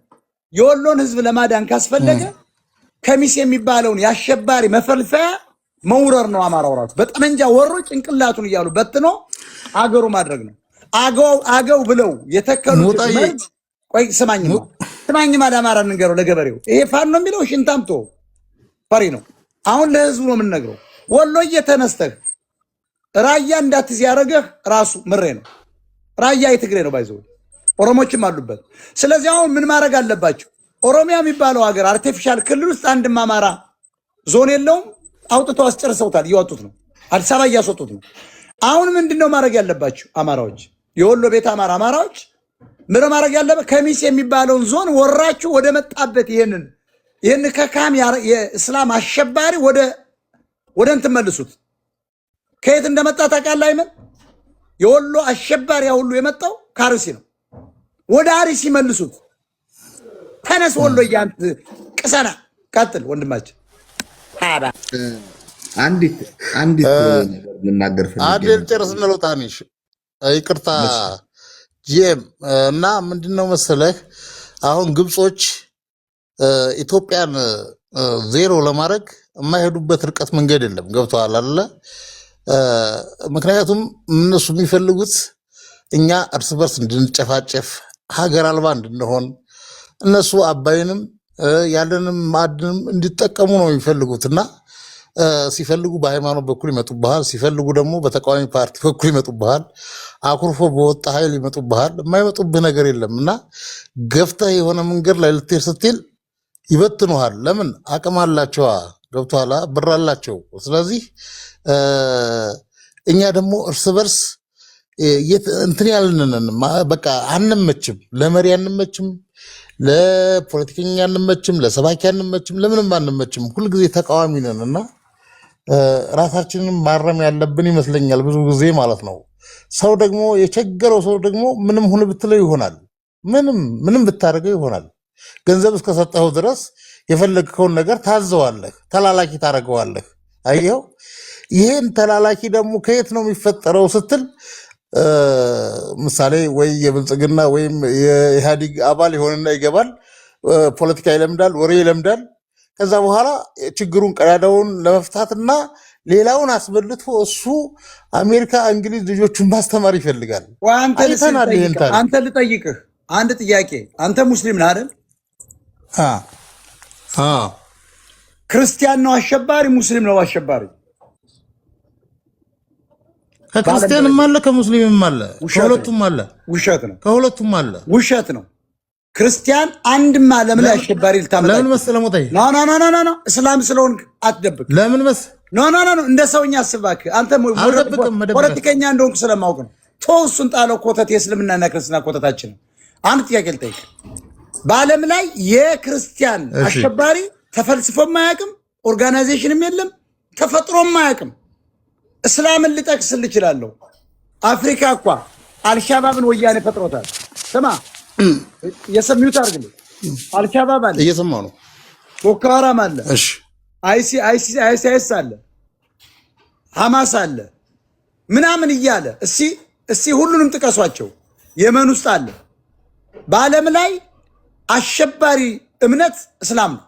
የወሎን ህዝብ ለማዳን ካስፈለገ ከሚስ የሚባለውን የአሸባሪ መፈልፈያ መውረር ነው። አማራው ራሱ በጠመንጃ ወሮ ጭንቅላቱን እያሉ በትኖ አገሩ ማድረግ ነው። አገው ብለው የተከሉት መርጅ። ቆይ ስማኝማ ለአማራ እንንገረው፣ ለገበሬው። ይሄ ፋኖ ነው የሚለው ሽንታምቶ ፈሪ ነው። አሁን ለህዝቡ ነው የምንነግረው። ወሎ እየተነስተህ ራያ እንዳትዝ ያደረገህ ራሱ ምሬ ነው። ራያ የትግሬ ነው ባይዘው፣ ኦሮሞችም አሉበት። ስለዚህ አሁን ምን ማድረግ አለባቸው? ኦሮሚያ የሚባለው ሀገር አርቲፊሻል ክልል ውስጥ አንድም አማራ ዞን የለውም። አውጥተው አስጨርሰውታል። እያወጡት ነው። አዲስ አበባ እያስወጡት ነው። አሁን ምንድነው ማድረግ ያለባቸው አማራዎች? የወሎ ቤት አማራዎች ምን ማድረግ ያለበት? ከሚስ የሚባለውን ዞን ወራችሁ ወደ መጣበት ይህን ከካም የእስላም አሸባሪ ወደ እንትን መልሱት። ከየት እንደመጣ ታውቃለህ አይመን? የወሎ አሸባሪ ሁሉ የመጣው ከአርሲ ነው። ወደ አርሲ መልሱት። ተነስ ወሎ እያንት ቅሰና ቀጥል ወንድማችን። አንዲት ነገር ልናገር አዴል ጨርስ ነው ታኒሽ ይቅርታ ጂኤም እና ምንድነው መሰለህ አሁን ግብጾች ኢትዮጵያን ዜሮ ለማድረግ የማይሄዱበት ርቀት መንገድ የለም። ገብተዋል አይደለ? ምክንያቱም እነሱ የሚፈልጉት እኛ እርስ በርስ እንድንጨፋጨፍ ሀገር አልባ እንድንሆን እነሱ አባይንም ያለንም ማዕድንም እንዲጠቀሙ ነው የሚፈልጉት እና ሲፈልጉ በሃይማኖት በኩል ይመጡብሃል፣ ሲፈልጉ ደግሞ በተቃዋሚ ፓርቲ በኩል ይመጡብሃል፣ አኩርፎ በወጣ ኃይል ይመጡብሃል። የማይመጡብህ ነገር የለም እና ገፍተህ የሆነ መንገድ ላይ ልትሄድ ስትል ይበትኑሃል። ለምን? አቅም አላቸዋ። ገብቶሃል? ብር አላቸው። ስለዚህ እኛ ደግሞ እርስ በርስ እንትን ያልንን በቃ አንመችም፣ ለመሪ አንመችም፣ ለፖለቲከኛ አንመችም፣ ለሰባኪ አንመችም፣ ለምንም አንመችም። ሁልጊዜ ተቃዋሚ ነን እና ራሳችንን ማረም ያለብን ይመስለኛል ብዙ ጊዜ ማለት ነው። ሰው ደግሞ የቸገረው ሰው ደግሞ ምንም ሁን ብትለው ይሆናል፣ ምንም ብታደርገው ይሆናል። ገንዘብ እስከሰጠኸው ድረስ የፈለግከውን ነገር ታዘዋለህ፣ ተላላኪ ታደርገዋለህ። አየኸው? ይሄን ተላላኪ ደግሞ ከየት ነው የሚፈጠረው ስትል ምሳሌ ወይ የብልጽግና ወይም የኢህአዴግ አባል ይሆንና ይገባል፣ ፖለቲካ ይለምዳል፣ ወሬ ይለምዳል። ከዛ በኋላ ችግሩን ቀዳዳውን ለመፍታትና ሌላውን አስበልቶ እሱ አሜሪካ፣ እንግሊዝ ልጆቹን ማስተማር ይፈልጋል። አይተናል ይሄን ታሪክ። አንተ ልጠይቅህ አንድ ጥያቄ። አንተ ሙስሊም ነህ አይደል? ክርስቲያን ነው አሸባሪ? ሙስሊም ነው አሸባሪ? ከክርስቲያንም አለ ከሙስሊምም አለ፣ ከሁለቱም አለ። ውሸት ነው። ከሁለቱም አለ። ውሸት ነው። ክርስቲያን አንድም ዓለም ላይ አሸባሪ ልታመጣ ለምን መሰለህ ሞታይ? ኖ እስላም ስለሆንክ አትደብቅ። ለምን መሰለህ? ኖ እንደ ሰውኛ አስባክ። አንተ ፖለቲከኛ እንደሆንኩ ስለማውቅ ነው። እሱን ጣለው። ኮተት የእስልምናና ክርስትና ኮተታችን ነው። አንድ ጥያቄ ልጠይቅ። በዓለም ላይ የክርስቲያን አሸባሪ ተፈልስፎም አያውቅም፣ ኦርጋናይዜሽንም የለም፣ ተፈጥሮም አያውቅም። እስላምን ልጠቅስል እችላለሁ። አፍሪካ እኳ አልሻባብን ወያኔ ፈጥሮታል። ስማ የሰሚዩት አድርግልኝ። አልሻባብ አለ፣ እየሰማሁ ነው። ቦኮ ሃራም አለ፣ እሺ፣ አይሲስ አለ፣ ሐማስ አለ ምናምን እያለ እስቲ ሁሉንም ጥቀሷቸው። የመን ውስጥ አለ። በዓለም ላይ አሸባሪ እምነት እስላም ነው።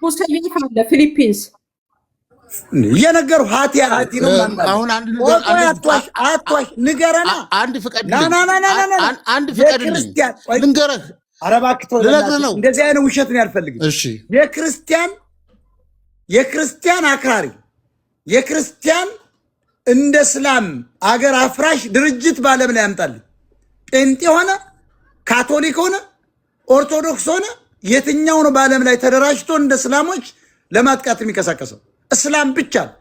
ሙሰይፍ አለ ፊሊፒንስ እየነገሩ ሀቲ ነው። አሁን አትዋሽ ንገረና። አንድ ፍቀድልኝ ልንገረህ። ኧረ እባክህ ተው፣ እንደዚህ አይነት ውሸት ነው ያልፈልግም። እሺ፣ የክርስቲያን አክራሪ የክርስቲያን እንደ እስላም አገር አፍራሽ ድርጅት በዓለም ላይ ያምጣልኝ። ጴንጤ ሆነ ካቶሊክ ሆነ ኦርቶዶክስ ሆነ የትኛው ነው በዓለም ላይ ተደራጅቶ እንደ እስላሞች ለማጥቃት የሚቀሳቀሰው? እስላም ብቻ ነው።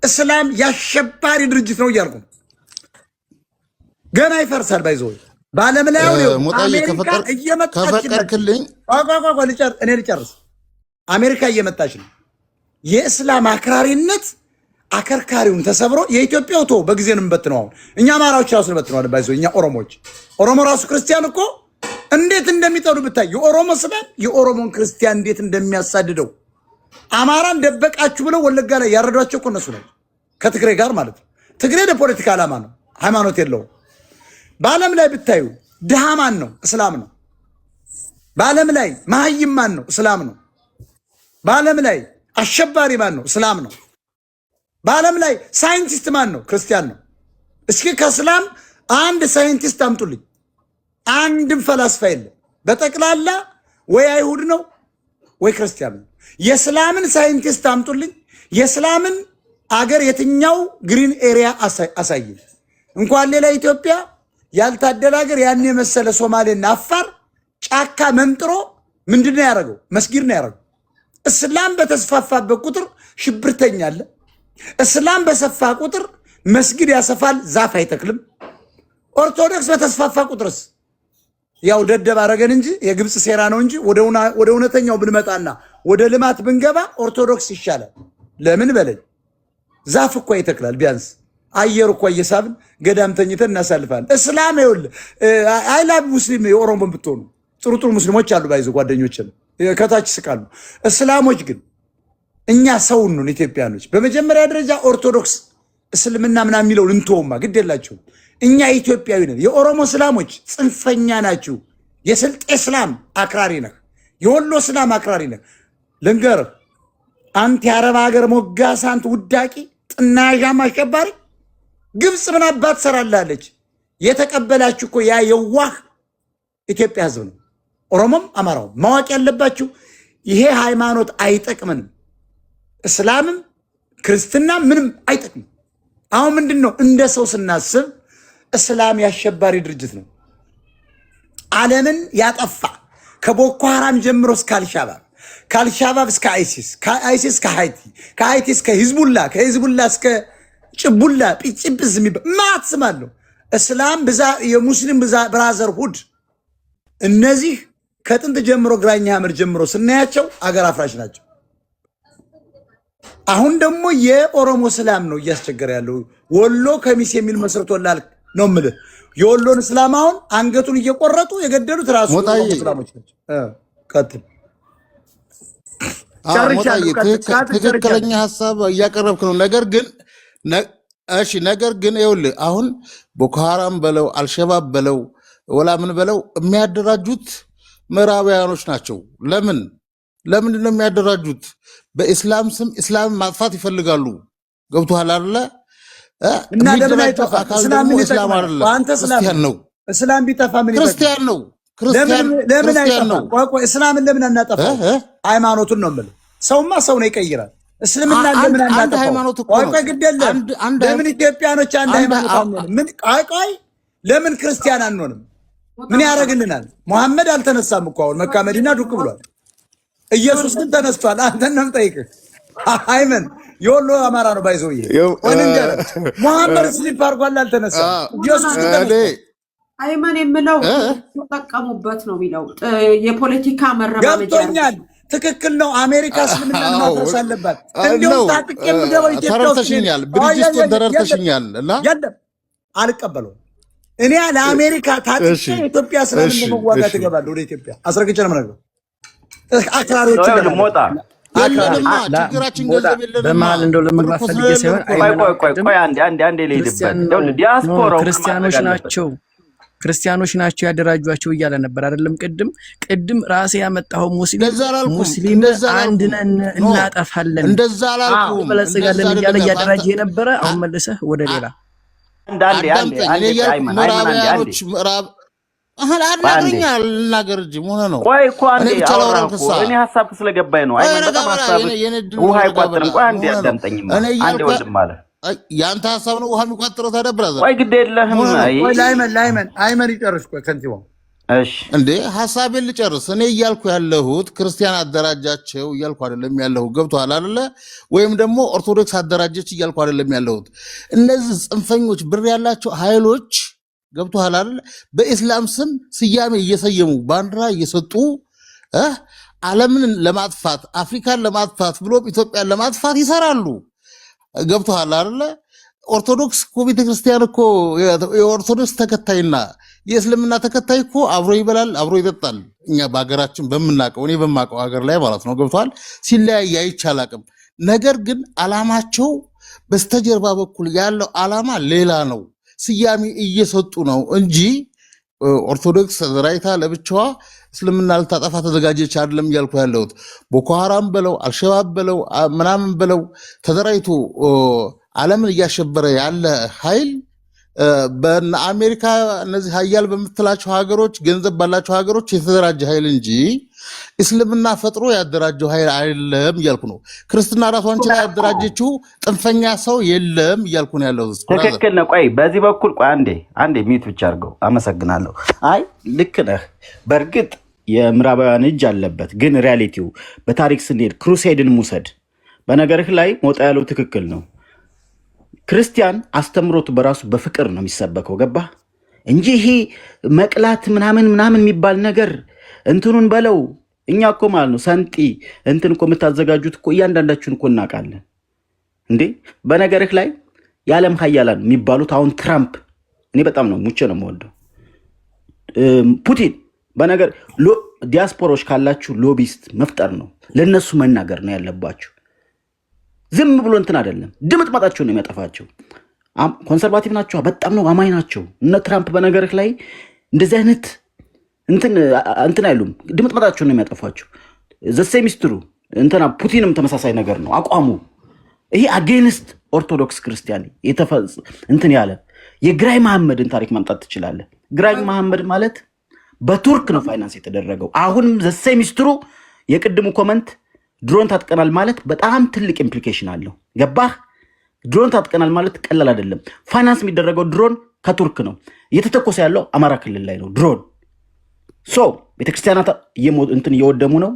እስላም የአሸባሪ ድርጅት ነው እያልኩ ነው። ገና ይፈርሳል። ባይዞ በዓለም ላይ አሜሪካ እየመጣችልኝ እኔ ልጨርስ። አሜሪካ እየመጣች ነው። የእስላም አክራሪነት አከርካሪውን ተሰብሮ የኢትዮጵያው ቶ በጊዜ ነው የምንበትነው። አሁን እኛ አማራዎች ራሱ እንበትነዋለን። ባይዞ እኛ ኦሮሞ ራሱ ክርስቲያን እኮ እንዴት እንደሚጠሉ ብታይ። የኦሮሞ እስላም የኦሮሞን ክርስቲያን እንዴት እንደሚያሳድደው አማራን ደበቃችሁ ብለው ወለጋ ላይ ያረዷቸው እኮ እነሱ ናቸው፣ ከትግሬ ጋር ማለት ነው። ትግሬ ለፖለቲካ ዓላማ ነው፣ ሃይማኖት የለውም። በዓለም ላይ ብታዩ ድሃ ማን ነው? እስላም ነው። በዓለም ላይ መሀይም ማን ነው? እስላም ነው። በዓለም ላይ አሸባሪ ማን ነው? እስላም ነው። በዓለም ላይ ሳይንቲስት ማን ነው? ክርስቲያን ነው። እስኪ ከእስላም አንድ ሳይንቲስት አምጡልኝ። አንድም ፈላስፋ የለም። በጠቅላላ ወይ አይሁድ ነው ወይ ክርስቲያን ነው። የእስላምን ሳይንቲስት አምጡልኝ። የእስላምን አገር የትኛው ግሪን ኤሪያ አሳይ። እንኳን ሌላ ኢትዮጵያ ያልታደለ ሀገር ያን የመሰለ ሶማሌና አፋር ጫካ መንጥሮ ምንድነው ያደረገው? መስጊድ ነው ያደረገው። እስላም በተስፋፋበት ቁጥር ሽብርተኛ አለ። እስላም በሰፋ ቁጥር መስጊድ ያሰፋል፣ ዛፍ አይተክልም። ኦርቶዶክስ በተስፋፋ ቁጥርስ ያው ደደብ አረገን እንጂ የግብፅ ሴራ ነው እንጂ ወደ እውነተኛው ብንመጣና ወደ ልማት ብንገባ ኦርቶዶክስ ይሻላል። ለምን በለኝ፣ ዛፍ እኮ ይተክላል። ቢያንስ አየር እኮ እየሳብን ገዳም ተኝተን እናሳልፋለን። እስላም ይኸውልህ አይላብ ሙስሊም የኦሮሞን ብትሆኑ ጥሩ ሙስሊሞች አሉ፣ ባይዘ ጓደኞችን ከታች ስቃሉ። እስላሞች ግን እኛ ሰውን ነው ኢትዮጵያኖች። በመጀመሪያ ደረጃ ኦርቶዶክስ እስልምና ምናምን የሚለውን እንተውማ፣ ግድ የላቸውም። እኛ ኢትዮጵያዊ ነን። የኦሮሞ እስላሞች ጽንፈኛ ናችሁ። የስልጤ እስላም አክራሪ ነህ። የወሎ እስላም አክራሪ ነህ። ልንገርህ አንተ የአረብ ሀገር ሞጋሳ፣ አንተ ውዳቂ ጥናዣም አሸባሪ፣ ግብፅ ምን አባት ሰራላለች? የተቀበላችሁ እኮ ያ የዋህ ኢትዮጵያ ህዝብ ነው። ኦሮሞም አማራው ማወቅ ያለባችሁ ይሄ ሃይማኖት አይጠቅምንም። እስላምም ክርስትና ምንም አይጠቅምም። አሁን ምንድን ነው እንደ ሰው ስናስብ እስላም የአሸባሪ ድርጅት ነው። ዓለምን ያጠፋ ከቦኮ ሃራም ጀምሮ እስከ አልሻባብ፣ ከአልሻባብ እስከ አይሲስ፣ ከአይሲስ እስከ ሃይቲ፣ ከሃይቲ እስከ ሂዝቡላ፣ ከሂዝቡላ እስከ ጭቡላ ጲጭብዝ የሚባል ማት ስም አለው። እስላም የሙስሊም ብራዘርሁድ እነዚህ ከጥንት ጀምሮ ግራኛ አመር ጀምሮ ስናያቸው አገር አፍራሽ ናቸው። አሁን ደግሞ የኦሮሞ እስላም ነው እያስቸገረ ያለው። ወሎ ከሚስ የሚል መስርቶላል ነው የምልህ። የወሎን እስላም አሁን አንገቱን እየቆረጡ የገደሉት ራሱ እስላሞች ናቸው። ቀጥል። ትክክለኛ ሐሳብ እያቀረብክ ነው። ነገር ግን ይኸውልህ አሁን ቦኮ ሐራም በለው አልሸባብ በለው ወላ ምን በለው የሚያደራጁት ምዕራባውያኖች ናቸው። ለምንድን ነው የሚያደራጁት? በእስላም ስም እስላም ማጥፋት ይፈልጋሉ። ገብቶሃል አይደለ? እና ለምን አይጠፋ? እስላም ምን እስላም አይደለም፣ ክርስቲያን ነው። እስላም ቢጠፋ ምን ይጠፋ? ክርስቲያን ነው። ለምን አይጠፋ? ቆይ እስላምን ለምን አናጠፋው? ሃይማኖቱን ነው የምልህ። ሰውማ ሰው ነው ይቀይራል። እስልምና ለምን አናጠፋው? ቆይ ግድ የለም። ለምን ኢትዮጵያኖች አንድ ሃይማኖት አንሆንም? ምን ቆይ ለምን ክርስቲያን አንሆንም? ምን ያደርግልናል? መሐመድ አልተነሳም እኮ አሁን መካ መዲና ዱቅ ብሏል። ኢየሱስ ግን ተነስቷል። አንተን ነው የምጠይቅህ። አይመን የወሎ አማራ ነው ባይዘውዬ ወንንገር መሐመድ ስሊፕ አድርጓል አልተነሳም። ኢየሱስ ግን ተነስቷል። አይመን የምለው ተጠቀሙበት ነው የሚለው የፖለቲካ መረማመጃ ገብቶኛል። ትክክል ነው። አሜሪካ እስልምና ማፍረስ አለባት። እንደው ታጥቄ የምገባው ኢትዮጵያ ውስጥ ተረድተሽኛል። ብሪጅስቶን ተረድተሽኛል እና የለም አልቀበለውም። እኔ ለአሜሪካ ታጥቄ ኢትዮጵያ ስለምን መዋጋት እገባለሁ? ወደ ኢትዮጵያ አስረግጬ ነው የምነግርህ። አክራሪዎች ሞጣ ችግራችን ገንዘብ የለንም። በመሀል እንደው ለመግባት ፈልጌ ሳይሆን ቆይ አንዴ ልሄድበት። ዲያስፖራው ክርስቲያኖች ናቸው ያደራጇቸው እያለ ነበር አይደለም? ቅድም ራሴ ያመጣው ሙስሊም አንድ ነን እናጠፋለን እንደዛ አላልኩም በለጸጋለን እያለ እያደራጀ የነበረ አሁን መልሰህ ወደ ሌላ ምዕራባውያኖች ምዕራብ አናግረኛል ልናገር እንጂ ሆነ ነው። ቆይ እኮ አንዴ እኔ ሀሳብ ስለገባኝ ነው። አይመን በጣም ሀሳብ ውሃ አይቋጥርም። ቆይ አንዴ አዳምጠኝም። አንዴ ወንድም ማለት ያንተ ሀሳብ ነው ውሃ የሚቋጥረው። ታዲያ ብራዘር ቆይ ግድ የለህም። አይመን ይጨርስ። ቆይ ከንቲባው እሺ እንዴ ሀሳቤን ልጨርስ። እኔ እያልኩ ያለሁት ክርስቲያን አደራጃቸው እያልኩ አይደለም ያለሁት። ገብቶሃል አይደለ? ወይም ደግሞ ኦርቶዶክስ አደራጀች እያልኩ አይደለም ያለሁት። እነዚህ ጽንፈኞች ብር ያላቸው ኃይሎች ገብቶሃል አይደለ? በኢስላም ስም ስያሜ እየሰየሙ ባንዲራ እየሰጡ ዓለምን ለማጥፋት አፍሪካን ለማጥፋት ብሎም ኢትዮጵያን ለማጥፋት ይሰራሉ። ገብቶሃል አይደለ? ኦርቶዶክስ እኮ ቤተክርስቲያን እኮ የኦርቶዶክስ ተከታይና የእስልምና ተከታይ እኮ አብሮ ይበላል አብሮ ይጠጣል። እኛ በሀገራችን በምናውቀው እኔ በማውቀው ሀገር ላይ ማለት ነው። ገብቶሃል? ሲለያይ አይቻል አቅም ነገር ግን ዓላማቸው በስተጀርባ በኩል ያለው ዓላማ ሌላ ነው። ስያሜ እየሰጡ ነው እንጂ ኦርቶዶክስ ተደራጅታ ለብቻዋ እስልምና ልታጠፋ ተዘጋጀች አይደለም እያልኩ ያለሁት። ቦኮ ሐራም በለው አልሸባብ በለው ምናምን በለው ተደራጅቶ ዓለምን እያሸበረ ያለ ኃይል በእነ አሜሪካ እነዚህ ሀያል በምትላቸው ሀገሮች ገንዘብ ባላቸው ሀገሮች የተደራጀ ኃይል እንጂ እስልምና ፈጥሮ ያደራጀው ኃይል አይደለም እያልኩ ነው። ክርስትና ራሷን ችላ ያደራጀችው ጥንፈኛ ሰው የለም እያልኩ ነው ያለው። ትክክል ነው። ቆይ በዚህ በኩል ቆይ አንዴ ሚት ብቻ አድርገው። አመሰግናለሁ። አይ ልክ ነህ። በእርግጥ የምዕራባውያን እጅ አለበት፣ ግን ሪያሊቲው በታሪክ ስንሄድ ክሩሴድን ሙሰድ በነገርህ ላይ ሞጣ ያለው ትክክል ነው። ክርስቲያን አስተምሮቱ በራሱ በፍቅር ነው የሚሰበከው። ገባ እንጂ ይሄ መቅላት ምናምን የሚባል ነገር እንትኑን በለው። እኛ እኮ ማለት ነው ሰንጢ እንትን እኮ የምታዘጋጁት እኮ እያንዳንዳችሁን እኮ እናውቃለን እንዴ። በነገርህ ላይ የዓለም ሀያላን የሚባሉት አሁን ትራምፕ እኔ በጣም ነው ሙቼ ነው የምወደው። ፑቲን በነገር ዲያስፖራዎች ካላችሁ ሎቢስት መፍጠር ነው፣ ለነሱ መናገር ነው ያለባችሁ። ዝም ብሎ እንትን አይደለም። ድምጥ ማጣቸው ነው የሚያጠፋቸው። ኮንሰርቫቲቭ ናቸው፣ በጣም ነው አማኝ ናቸው እነ ትራምፕ። በነገርህ ላይ እንደዚህ አይነት እንትን አይሉም። ድምጥ ማጣቸው ነው የሚያጠፋቸው። ዘሴሚስትሩ እንትና ፑቲንም ተመሳሳይ ነገር ነው አቋሙ። ይሄ አጌንስት ኦርቶዶክስ ክርስቲያን እንትን ያለ የግራኝ መሐመድን ታሪክ ማምጣት ትችላለህ። ግራኝ መሐመድ ማለት በቱርክ ነው ፋይናንስ የተደረገው። አሁንም ዘሴሚስትሩ የቅድሙ ኮመንት ድሮን ታጥቀናል ማለት በጣም ትልቅ ኢምፕሊኬሽን አለው። ገባህ? ድሮን ታጥቀናል ማለት ቀላል አይደለም። ፋይናንስ የሚደረገው ድሮን ከቱርክ ነው። እየተተኮሰ ያለው አማራ ክልል ላይ ነው ድሮን። ቤተክርስቲያናት እንትን እየወደሙ ነው።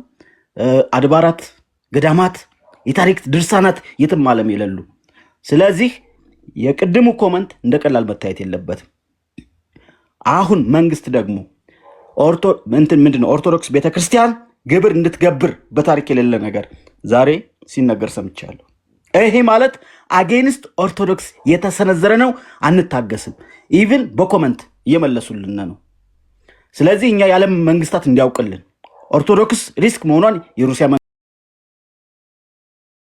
አድባራት፣ ገዳማት፣ የታሪክ ድርሳናት የትም ዓለም የሌሉ። ስለዚህ የቅድሙ ኮመንት እንደ ቀላል መታየት የለበትም። አሁን መንግስት ደግሞ ኦርቶዶክስ ቤተክርስቲያን ግብር እንድትገብር በታሪክ የሌለ ነገር ዛሬ ሲነገር ሰምቻለሁ። ይሄ ማለት አጌንስት ኦርቶዶክስ የተሰነዘረ ነው። አንታገስም። ኢቭን በኮመንት እየመለሱልን ነው። ስለዚህ እኛ የዓለም መንግስታት እንዲያውቅልን ኦርቶዶክስ ሪስክ መሆኗን የሩሲያ